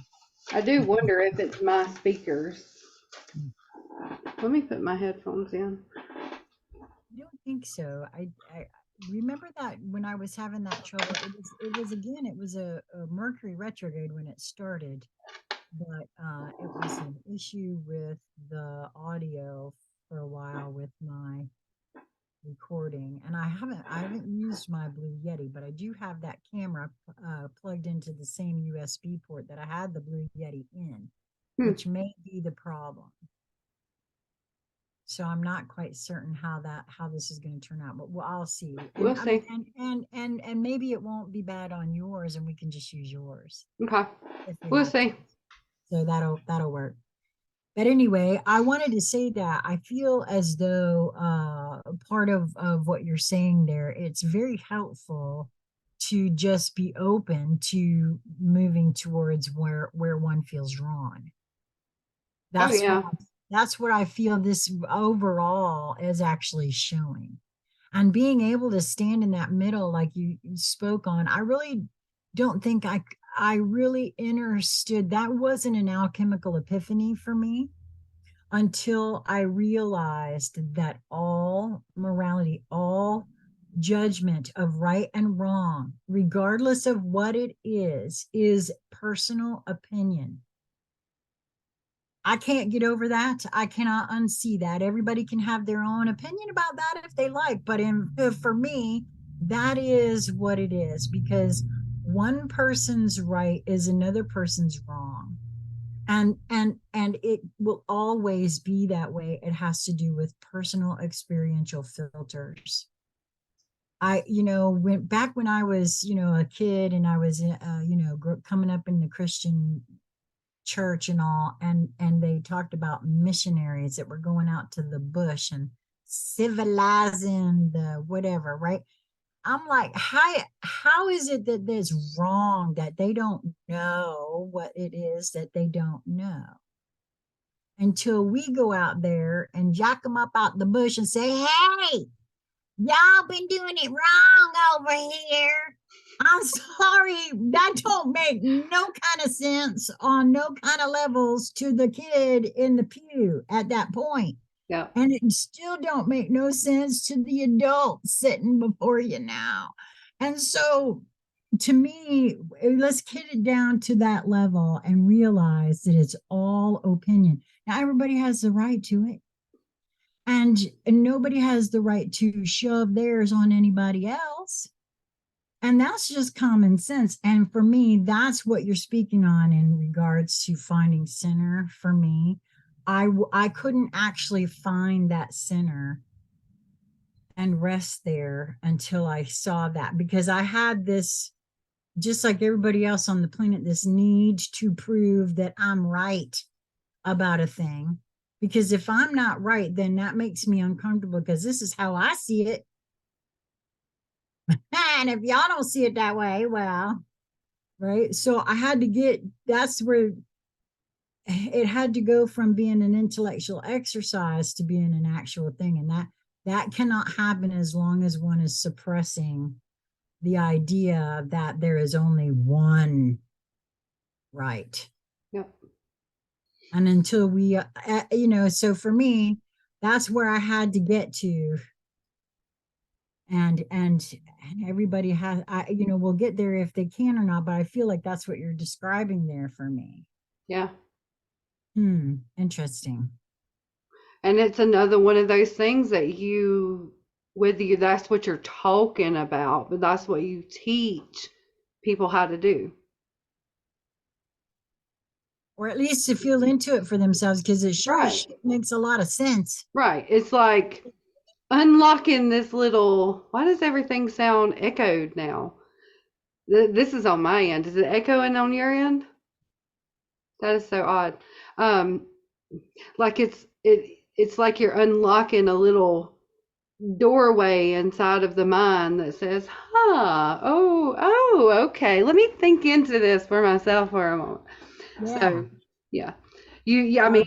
I do wonder if it's my speakers. Let me put my headphones in. I don't think so. I remember that when I was having that trouble, it was a Mercury retrograde when it started, but it was an issue with the audio for a while with my recording. And I haven't used my Blue Yeti, but I do have that camera plugged into the same USB port that I had the Blue Yeti in, which may be the problem. So I'm not quite certain how this is going to turn out, but I'll see. And We'll see. And maybe it won't be bad on yours, and we can just use yours Okay. if we We'll have to. see. So that'll work. But anyway, I wanted to say that I feel as though part of what you're saying there, it's very helpful to just be open to moving towards where one feels drawn. Oh That's yeah. That's what I feel this overall is actually showing. And being able to stand in that middle, like you spoke on, I really don't think I really understood that wasn't an alchemical epiphany for me until I realized that all morality, all judgment of right and wrong, regardless of what it is personal opinion. I can't get over that. I cannot unsee that. Everybody can have their own opinion about that if they like, but for me, that is what it is, because one person's right is another person's wrong. And it will always be that way. It has to do with personal experiential filters. Went back when I was, a kid, and I was, coming up in the Christian church and all, and they talked about missionaries that were going out to the bush and civilizing the whatever, right? I'm like, how is it that that's wrong, that they don't know what it is that they don't know, until we go out there and jack them up out the bush and say, hey, y'all been doing it wrong over here. I'm sorry, that don't make no kind of sense on no kind of levels to the kid in the pew at that point. Yeah. And it still don't make no sense to the adult sitting before you now. And so to me, let's get it down to that level and realize that it's all opinion. Now everybody has the right to it. And nobody has the right to shove theirs on anybody else. And that's just common sense. And for me, that's what you're speaking on in regards to finding center. For me, I couldn't actually find that center and rest there until I saw that, because I had this, just like everybody else on the planet, this need to prove that I'm right about a thing. Because if I'm not right, then that makes me uncomfortable, because this is how I see it. And if y'all don't see it that way, well, right. So I had to that's where it had to go from being an intellectual exercise to being an actual thing. And that cannot happen as long as one is suppressing the idea that there is only one right. Yep. And until we, so for me, that's where I had to get to. And everybody has, will get there if they can or not, but I feel like that's what you're describing there for me. Yeah. Interesting. And it's another one of those things that whether that's what you're talking about, but that's what you teach people how to do. Or at least to feel into it for themselves, because it sure as Right. shit makes a lot of sense. Right. It's like unlocking this little, why does everything sound echoed now? This is on my end. Is it echoing on your end? That is so odd. Um, like it's like you're unlocking a little doorway inside of the mind that says, okay, let me think into this for myself for a moment. Yeah. So, yeah. I mean,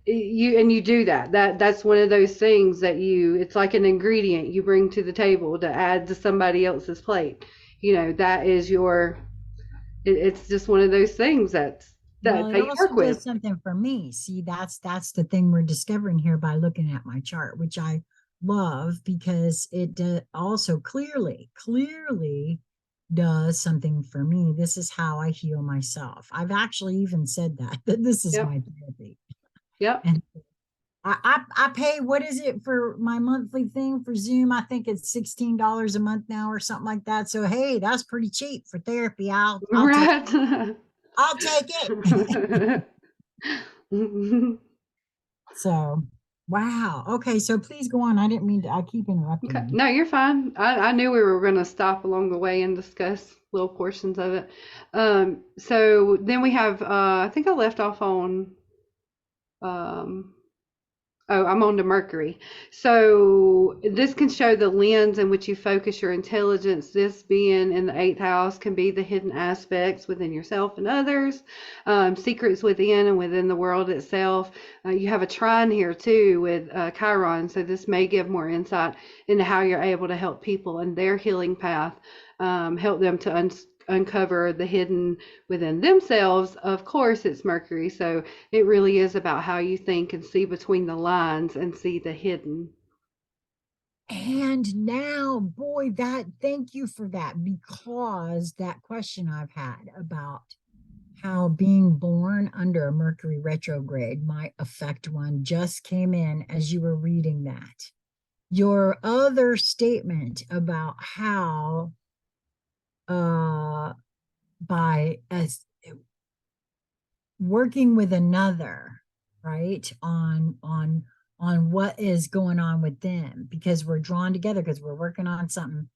you do that. That's one of those things that it's like an ingredient you bring to the table to add to somebody else's plate. That is it's just one of those things that Well, it you also work does with. something for me. See, that's the thing we're discovering here by looking at my chart, which I love, because it also clearly does something for me. This is how I heal myself. I've actually even said that this is Yep. my therapy. Yep. And I pay, what is it for my monthly thing for Zoom? I think it's $16 a month now or something like that. So hey, that's pretty cheap for therapy. I'll take Right. it. So wow. Okay, so please go on. I didn't mean to, I keep interrupting Okay. you. No, you're fine. I knew we were going to stop along the way and discuss little portions of it. So then we have, I think I left off on, um, Oh, I'm on to Mercury. So this can show the lens in which you focus your intelligence. This being in the eighth house can be the hidden aspects within yourself and others, secrets within and within the world itself. You have a trine here too with Chiron, so this may give more insight into how you're able to help people in their healing path, help them to uncover the hidden within themselves. Of course, it's Mercury, so it really is about how you think and see between the lines and see the hidden. And now, boy, thank you for that, because that question I've had about how being born under a Mercury retrograde might affect one just came in as you were reading that. Your other statement about how by as working with another, right, on what is going on with them, because we're drawn together because we're working on something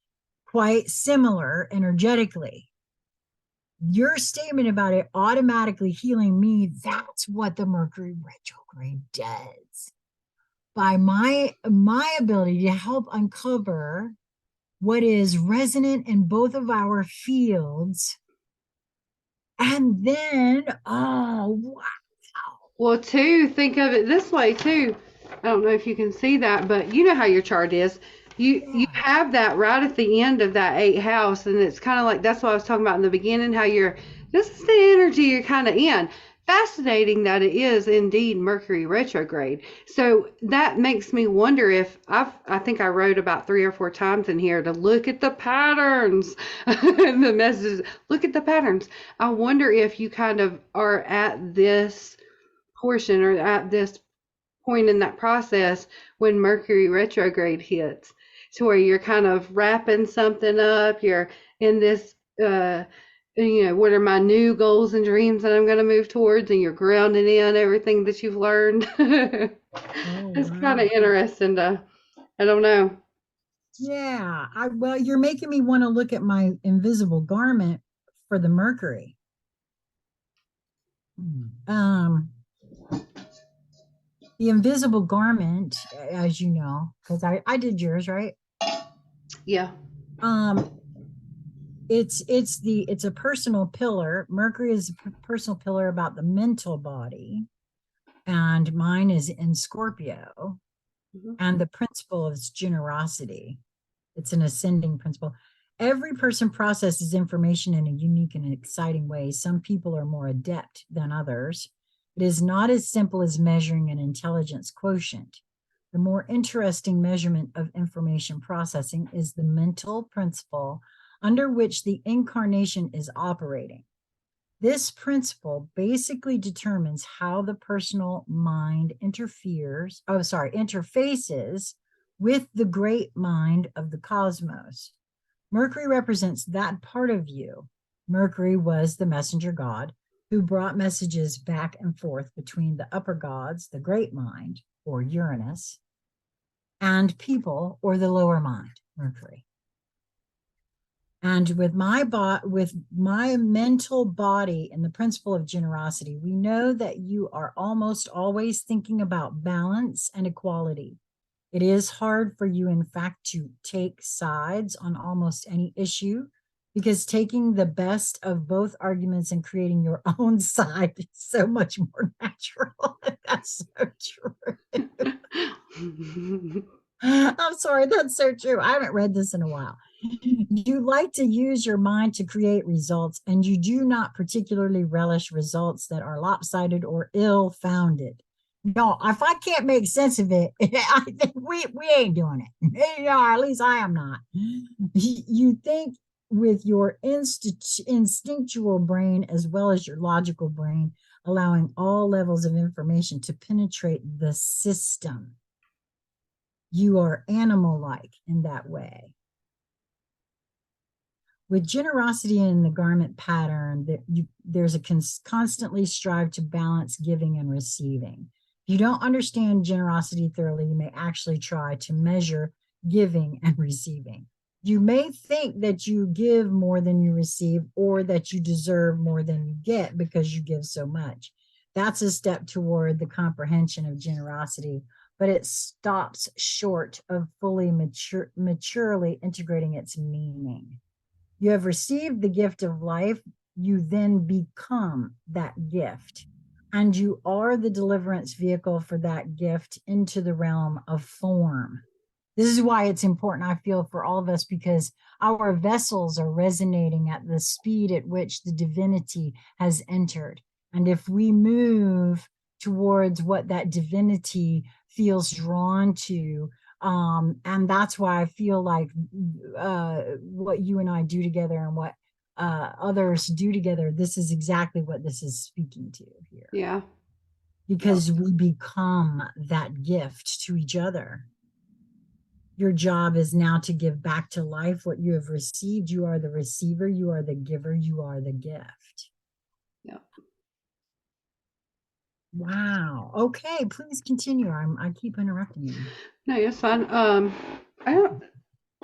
quite similar energetically. Your statement about it automatically healing me, that's what the Mercury retrograde does. By my ability to help uncover what is resonant in both of our fields. And then, oh, wow. Well, too, think of it this way too. I don't know if you can see that, but you know how your chart is. You Yeah. have that right at the end of that eighth house, and it's kind of like that's what I was talking about in the beginning. How you're this is the energy you're kind of in. Fascinating that it is indeed Mercury retrograde. So that makes me wonder if I think I wrote about 3 or 4 times in here to look at the patterns. The message, look at the patterns. I wonder if you kind of are at this portion or at this point in that process when Mercury retrograde hits, to where you're kind of wrapping something up, you're in this what are my new goals and dreams that I'm going to move towards, and you're grounding in everything that you've learned. Oh, It's kind of wow. interesting to, I don't know. Yeah. Well, you're making me want to look at my invisible garment for the Mercury. Um, the invisible garment, as you know, because I did yours, right? Yeah. Um, it's a personal pillar. Mercury is a personal pillar about the mental body, and mine is in Scorpio, Mhm. and the principle is generosity. It's an ascending principle. Every person processes information in a unique and exciting way. Some people are more adept than others. It is not as simple as measuring an intelligence quotient. The more interesting measurement of information processing is the mental principle under which the incarnation is operating. This principle basically determines how the personal mind interfaces with the great mind of the cosmos. Mercury represents that part of you. Mercury was the messenger god who brought messages back and forth between the upper gods, the great mind, or Uranus, and people, or the lower mind, Mercury. And with my mental body and the principle of generosity, we know that you are almost always thinking about balance and equality. It is hard for you, in fact, to take sides on almost any issue, because taking the best of both arguments and creating your own side is so much more natural. That's so true. I'm sorry, that's so true. I haven't read this in a while. You like to use your mind to create results, and you do not particularly relish results that are lopsided or ill-founded. No, if I can't make sense of it, I think we ain't doing it. You know, or at least I am not. You think with your instinctual brain as well as your logical brain, allowing all levels of information to penetrate the system. You are animal-like in that way. With generosity in the garment pattern, there's a constantly strive to balance giving and receiving. If you don't understand generosity thoroughly, you may actually try to measure giving and receiving. You may think that you give more than you receive, or that you deserve more than you get because you give so much. That's a step toward the comprehension of generosity, but it stops short of fully maturely integrating its meaning. You have received the gift of life, you then become that gift. And you are the deliverance vehicle for that gift into the realm of form. This is why it's important, I feel, for all of us, because our vessels are resonating at the speed at which the divinity has entered. And if we move towards what that divinity feels drawn to, and that's why I feel like what you and I do together and what others do together, this is exactly what this is speaking to here. Yeah. Because we become that gift to each other. Your job is now to give back to life what you have received. You are the receiver, you are the giver, you are the gift. Yeah. Wow. Okay, please continue. I keep interrupting you. No, it's fine. I don't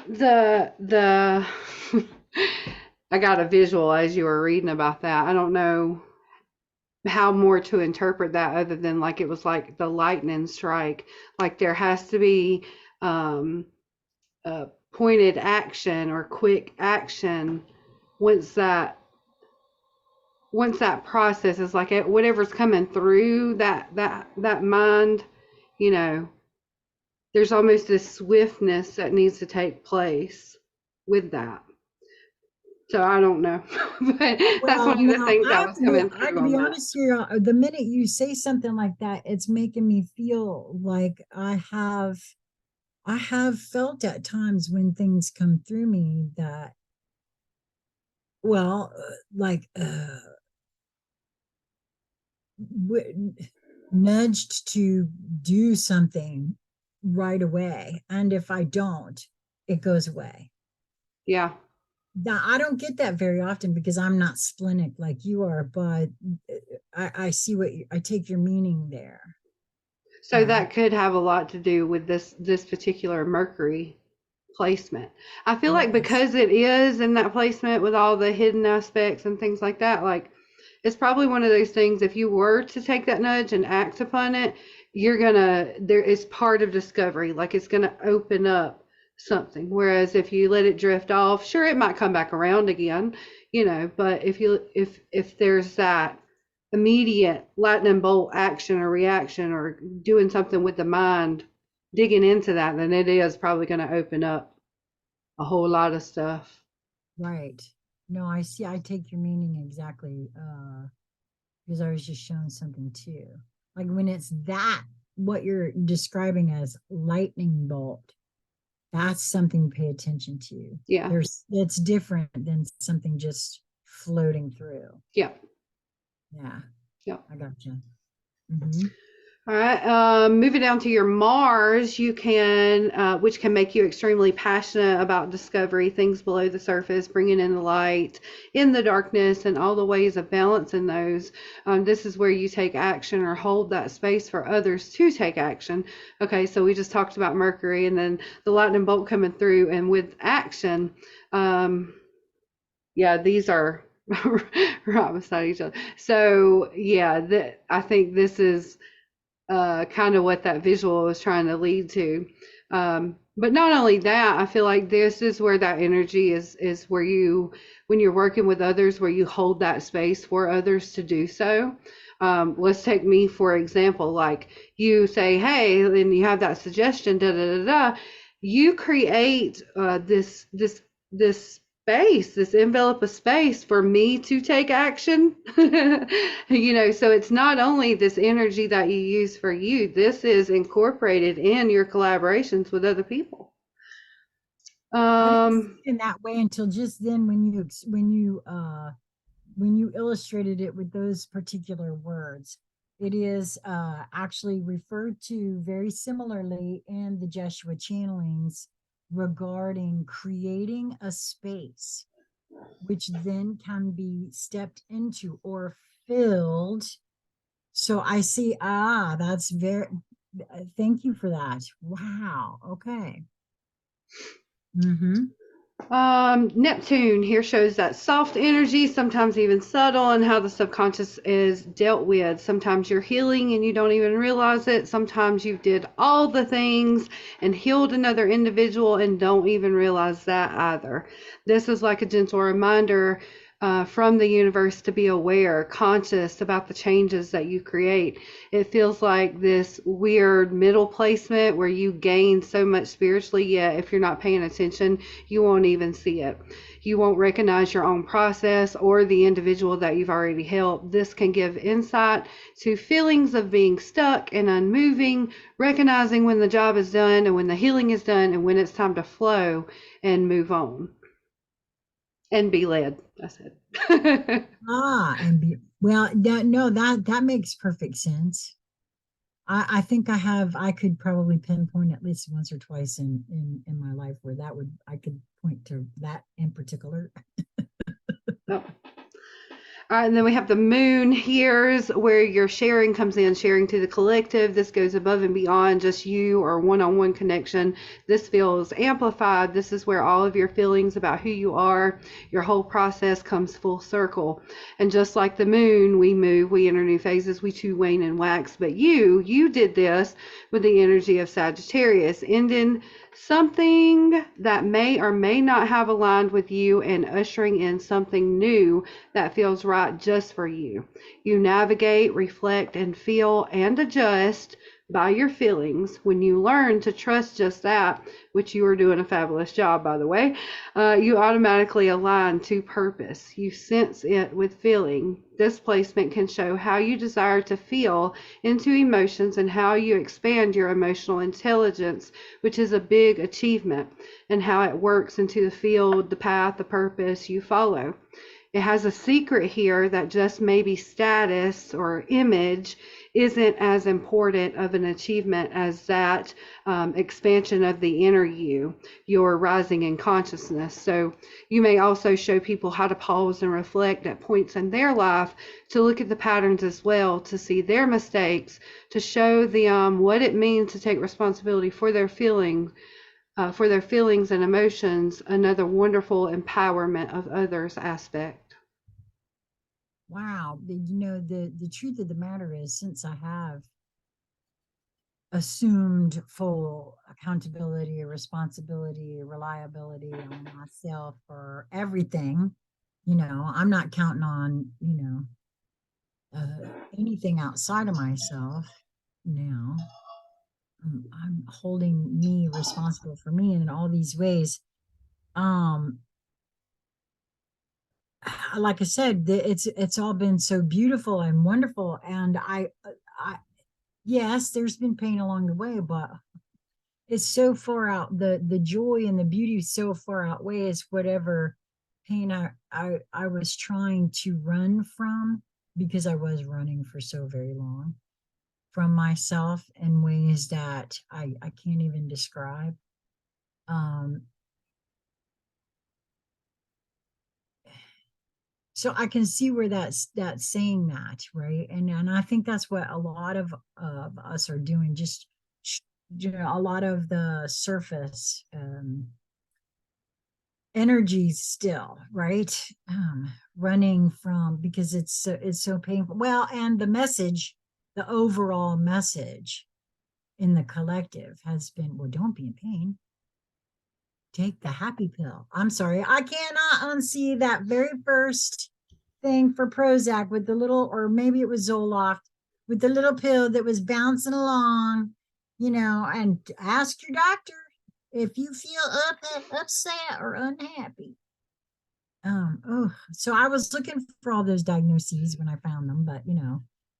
the I got a visual as you were reading about that. I don't know how more to interpret that other than like it was like the lightning strike. Like there has to be pointed action or quick action once that process is like whatever's coming through that mind, you know, there's almost this swiftness that needs to take place with that. So I don't know, but that's Well, one of the now things that was coming I have through to on be that. honest here. The minute you say something like that, it's making me feel like I have felt at times when things come through me that, well, like nudged to do something right away. And if I don't, it goes away. Yeah. Now, I don't get that very often because I'm not splenic like you are, but I see I take your meaning there. So that could have a lot to do with this particular Mercury placement. I feel like Yes. because it is in that placement with all the hidden aspects and things like that, like it's probably one of those things if you were to take that nudge and act upon it, you're gonna there is part of discovery, like it's gonna open up something. Whereas if you let it drift off, sure it might come back around again, you know, but if there's that immediate lightning bolt action or reaction or doing something with the mind, digging into that, then it is probably going to open up a whole lot of stuff. Right. No, I see. I take your meaning exactly. Because I was just showing something too. Like when it's that, what you're describing as lightning bolt, that's something to pay attention to. Yeah. It's different than something just floating through. Yeah. Yeah, Yeah. I gotcha. Mm-hmm. All right. Moving down to your Mars, you can, which can make you extremely passionate about discovery, things below the surface, bringing in the light, in the darkness, and all the ways of balancing those. This is where you take action or hold that space for others to take action. Okay, so we just talked about Mercury and then the lightning bolt coming through, and with action, yeah, these are right beside each other. So yeah, I think this is kind of what that visual was trying to lead to. But not only that, I feel like this is where that energy is where you, when you're working with others, where you hold that space for others to do so. Let's take me for example, like you say, hey, and you have that suggestion, da da da da. You create this space, this envelope of space for me to take action. You know, so it's not only this energy that you use for you, this is incorporated in your collaborations with other people. I didn't see it in that way until just then when you illustrated it with those particular words. It is actually referred to very similarly in the Jeshua channelings regarding creating a space which then can be stepped into or filled. So I see, that's very, thank you for that. Wow. Okay. Mm-hmm. Neptune here shows that soft energy, sometimes even subtle, and how the subconscious is dealt with. Sometimes you're healing and you don't even realize it. Sometimes you did all the things and healed another individual and don't even realize that either. This is like a gentle reminder from the universe to be aware, conscious about the changes that you create. It feels like this weird middle placement where you gain so much spiritually, yet if you're not paying attention, you won't even see it. You won't recognize your own process or the individual that you've already helped. This can give insight to feelings of being stuck and unmoving, recognizing when the job is done and when the healing is done and when it's time to flow and move on and be led. I said. And be, well, that no, that makes perfect sense. I think I could probably pinpoint at least once or twice in my life where that would, I could point to that in particular. Oh. All right, and then we have the moon. Here's where your sharing comes in, sharing to the collective. This goes above and beyond just you or one-on-one connection. This feels amplified. This is where all of your feelings about who you are, your whole process comes full circle. And just like the moon, we move, we enter new phases, we too wane and wax. But you did this with the energy of Sagittarius, ending something that may or may not have aligned with you and ushering in something new that feels right just for you. You navigate, reflect, and feel and adjust by your feelings. When you learn to trust just that, which you are doing a fabulous job, by the way, you automatically align to purpose. You sense it with feeling. This placement can show how you desire to feel into emotions and how you expand your emotional intelligence, which is a big achievement, and how it works into the field, the path, the purpose you follow. It has a secret here that just maybe status or image isn't as important of an achievement as that expansion of the inner you, your rising in consciousness. So you may also show people how to pause and reflect at points in their life, to look at the patterns as well, to see their mistakes, to show them what it means to take responsibility for their feelings. For their feelings and emotions, another wonderful empowerment of others aspect. Wow. The truth of the matter is, since I have assumed full accountability, responsibility, reliability on myself for everything, I'm not counting on, anything outside of myself now. I'm holding me responsible for me in all these ways. Um, like I said, it's all been so beautiful and wonderful, and I yes, there's been pain along the way, but it's so far out, the joy and the beauty so far outweighs whatever pain I was trying to run from, because I was running for so very long from myself in ways that I can't even describe. Um, so I can see where that's saying that, right? And I think that's what a lot of us are doing, just a lot of the surface energy still, right? Running from, because it's so painful. Well, and the message, the overall message in the collective has been, well, don't be in pain, take the happy pill. I'm sorry, I cannot unsee that very first thing for Prozac with the little, or maybe it was Zoloft, with the little pill that was bouncing along, and ask your doctor if you feel upset or unhappy. Oh, so I was looking for all those diagnoses when I found them, but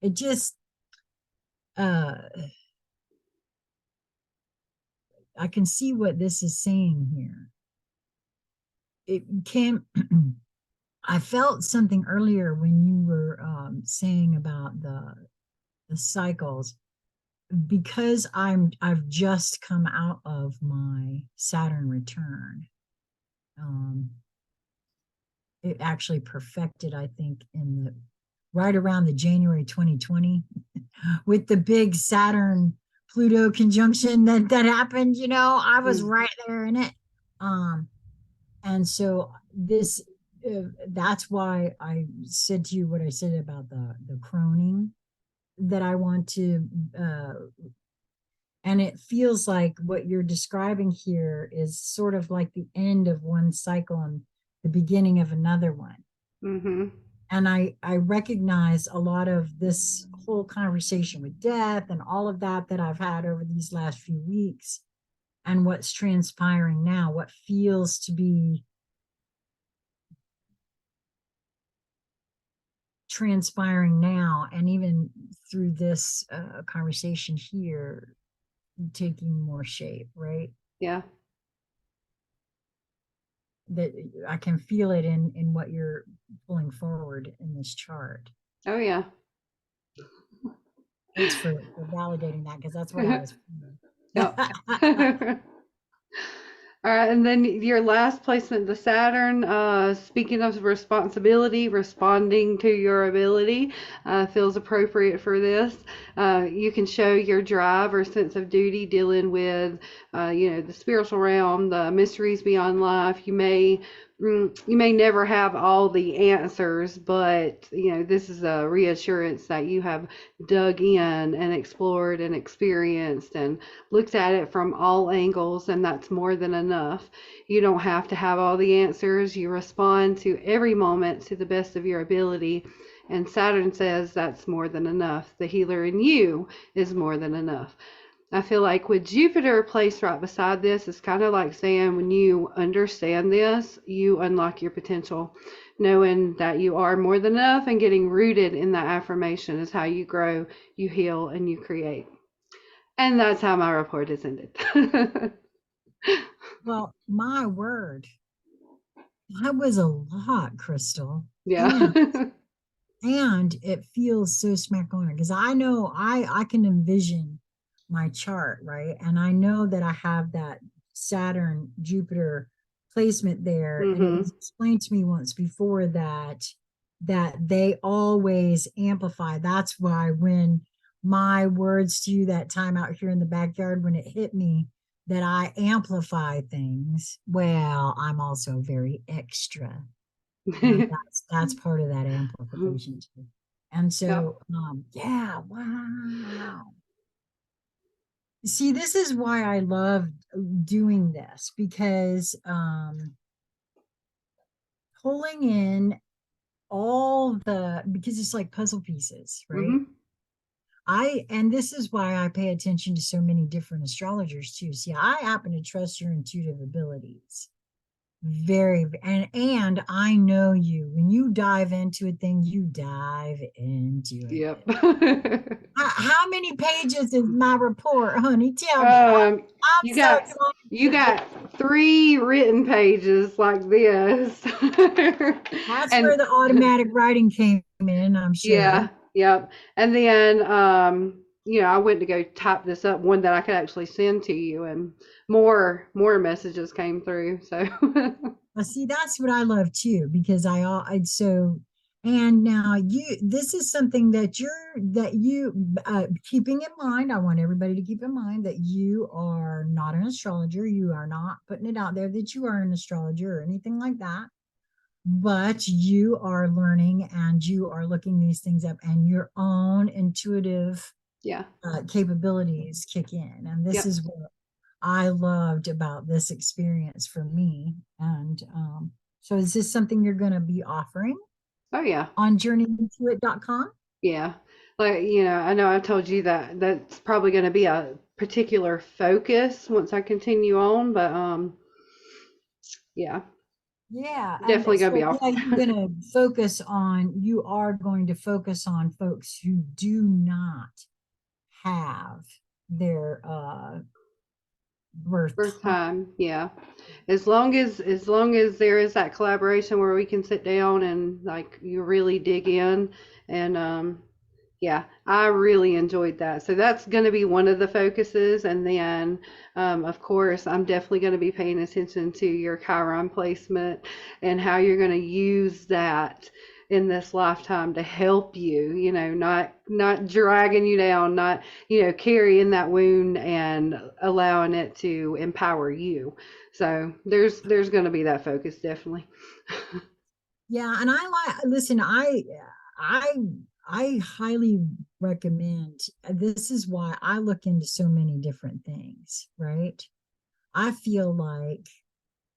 it just, uh, I can see what this is saying here. It can, I felt something earlier when you were saying about the cycles, because I've just come out of my Saturn return. It actually perfected, I think, in the right around the January 2020 with the big Saturn Pluto conjunction that happened. I was right there in it. And so this, that's why I said to you what I said about the croning, that I want to, uh, and it feels like what you're describing here is sort of like the end of one cycle and the beginning of another one. Mm-hmm. And I recognize a lot of this whole conversation with death and all of that I've had over these last few weeks, and what's transpiring now, what feels to be transpiring now, and even through this conversation here, taking more shape, right? Yeah. That I can feel it in what you're pulling forward in this chart. Oh yeah. Thanks for validating that, because that's what I was Yep. feeling. All right, and then your last placement, the Saturn, speaking of responsibility, responding to your ability, feels appropriate for this. You can show your drive or sense of duty dealing with, the spiritual realm, the mysteries beyond life. You may never have all the answers, but this is a reassurance that you have dug in and explored and experienced and looked at it from all angles, and that's more than enough. You don't have to have all the answers. You respond to every moment to the best of your ability. And Saturn says that's more than enough. The healer in you is more than enough. I feel like with Jupiter placed right beside this, it's kind of like saying when you understand this, you unlock your potential. Knowing that you are more than enough and getting rooted in that affirmation is how you grow, you heal, and you create. And that's how my report is ended. Well, my word, that was a lot, Crystal. Yeah. And it feels so smack on, because I know I can envision my chart, right? And I know that I have that Saturn Jupiter placement there, and it Mm-hmm. was explained to me once before that they always amplify. That's why when my words to you that time out here in the backyard, when it hit me that I amplify things, well, I'm also very extra, and that's part of that amplification too. And Yep. so yeah, wow. See, this is why I love doing this, because pulling in all the, because it's like puzzle pieces, right? Mm-hmm. And this is why I pay attention to so many different astrologers too. See, I happen to trust your intuitive abilities. Very, and I know you. When you dive into a thing, you dive into Yep. it. How many pages is my report, honey? Tell me. um, I'm you so got you excited. got 3 written pages like this. That's where And the automatic writing came in, I'm sure. yeah, yep. And then I went to go type this up, one that I could actually send to you, and more messages came through. So Well, see, that's what I love too, because I so, and now this is something that you keeping in mind. I want everybody to keep in mind that you are not an astrologer. You are not putting it out there that you are an astrologer or anything like that. But you are learning, and you are looking these things up, and your own intuitive yeah. capabilities kick in. And this Yep. is what I loved about this experience for me. And so is this something you're going to be offering Oh yeah. on journeyintoit.com? Yeah. Like, I know I told you that that's probably going to be a particular focus once I continue on, but yeah, Yeah. And definitely going to so be off. yeah, you are going to focus on folks who do not have their birth First time. time, yeah. As long as there is that collaboration where we can sit down and like you really dig in, and yeah, I really enjoyed that. So that's going to be one of the focuses. And then, of course, I'm definitely going to be paying attention to your Chiron placement and how you're going to use that in this lifetime to help you, not dragging you down, not, carrying that wound and allowing it to empower you. So there's going to be that focus, definitely. Yeah, and listen, I I highly recommend, this is why I look into so many different things, right? I feel like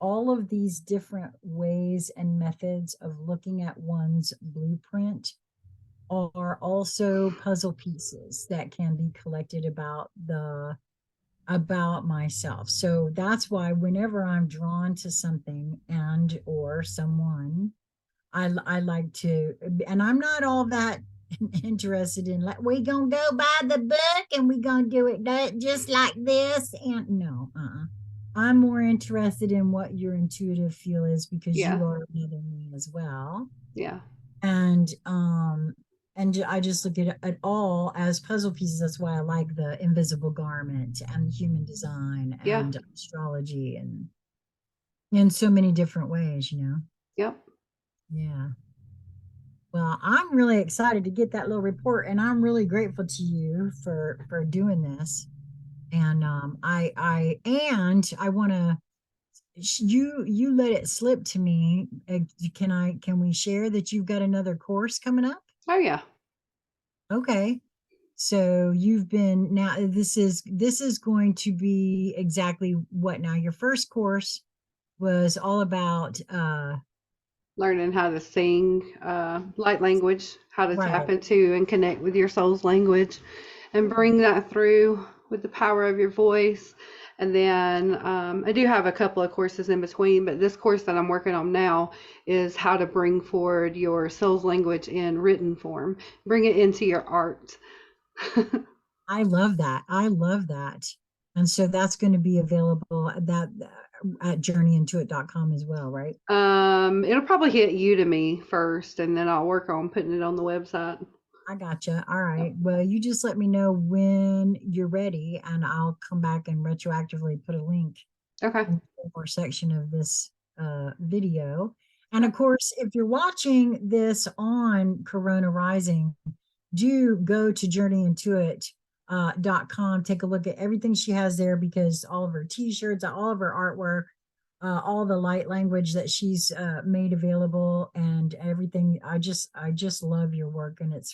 all of these different ways and methods of looking at one's blueprint are also puzzle pieces that can be collected about myself. So that's why whenever I'm drawn to something and or someone, I like to, and I'm not all that interested in like we gonna go by the book and we gonna do it just like this. And no, I'm more interested in what your intuitive feel is, because Yeah. you are another me as well. Yeah. And I just look at all as puzzle pieces. That's why I like the invisible garment and human design Yeah. and astrology, and in so many different ways, Yep. Yeah. Well, I'm really excited to get that little report, and I'm really grateful to you for doing this. And I want to, you let it slip to me. Can we share that you've got another course coming up? Oh yeah. Okay. So you've been, now this is going to be exactly what now? Your first course was all about Learning how to sing light language, how to tap right. into and connect with your soul's language, and bring that through with the power of your voice. And then I do have a couple of courses in between, but this course that I'm working on now is how to bring forward your soul's language in written form, bring it into your art. I love that. I love that. And so that's going to be available at journeyintoit.com as well, right? It'll probably hit Udemy first, and then I'll work on putting it on the website. I gotcha. All right. Yep. Well, you just let me know when you're ready, and I'll come back and retroactively put a link Okay. in the more section of this video. And of course, if you're watching this on Corona Rising, do go to journeyintoit.com. Take a look at everything she has there, because all of her t-shirts, all of her artwork, all the light language that she's made available, and everything. I just love your work, and it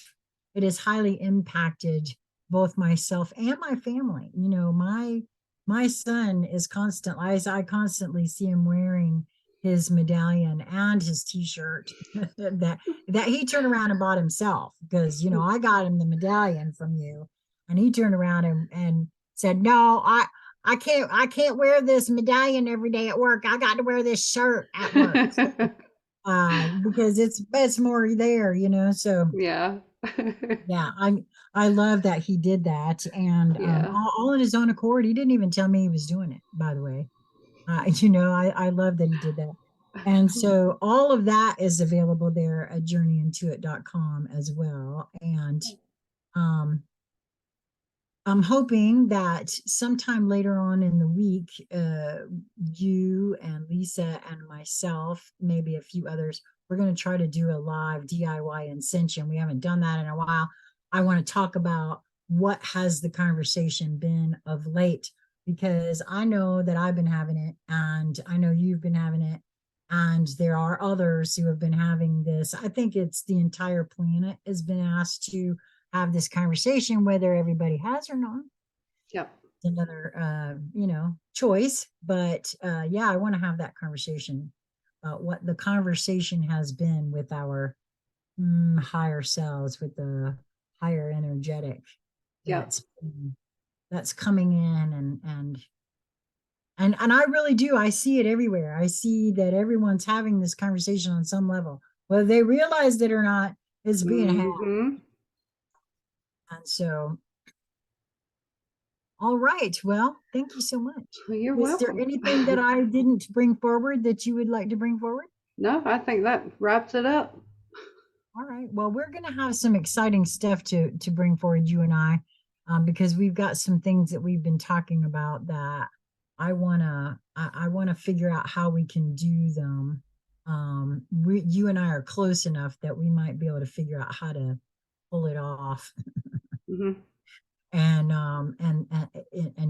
has highly impacted both myself and my family. My son is constant. I constantly see him wearing his medallion and his t-shirt that he turned around and bought himself, because I got him the medallion from you, and he turned around and said, no, I can't wear this medallion every day at work. I got to wear this shirt at work. Because it's more there, so Yeah. yeah, I love that he did that, and Yeah. all on his own accord. He didn't even tell me he was doing it, by the way. I love that he did that. And so all of that is available there at journeyintoit.com as well. And um, I'm hoping that sometime later on in the week, you and Lisa and myself, maybe a few others, we're going to try to do a live DIY ascension. We haven't done that in a while. I want to talk about what has the conversation been of late, because I know that I've been having it, and I know you've been having it, and there are others who have been having this. I think it's the entire planet has been asked to have this conversation, whether everybody has or not. Yep. It's another choice. But yeah, I want to have that conversation about what the conversation has been with our higher selves, with the higher energetic Yep. that's coming in, and I really do. I see it everywhere. I see that everyone's having this conversation on some level, whether they realize it or not. It's being had. Mm-hmm. And so, all right. Well, thank you so much. Well, you're Is there welcome. anything that I didn't bring forward that you would like to bring forward? No, I think that wraps it up. All right. Well, we're going to have some exciting stuff to bring forward, you and I, because we've got some things that we've been talking about that I want to figure out how we can do them. you and I are close enough that we might be able to figure out how to pull it off Hmm. and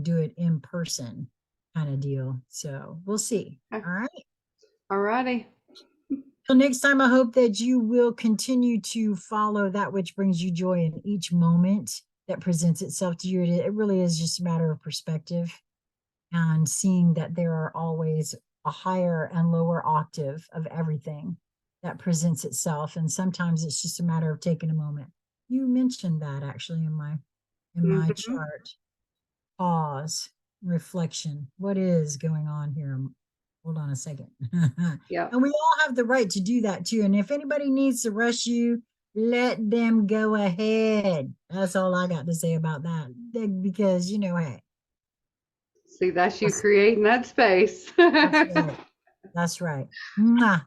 do it in person kind of deal. So we'll see. Okay. All right. All righty. So next time, I hope that you will continue to follow that which brings you joy in each moment that presents itself to you. It really is just a matter of perspective and seeing that there are always a higher and lower octave of everything that presents itself. And sometimes it's just a matter of taking a moment. You mentioned that actually in my Hmm. chart. Pause, reflection. What is going on here? Hold on a second. Yep. And we all have the right to do that too. And if anybody needs to rush you, let them go ahead. That's all I got to say about that. Because, hey, See, that's you that's, creating that space. that's right. That's right. Mwah.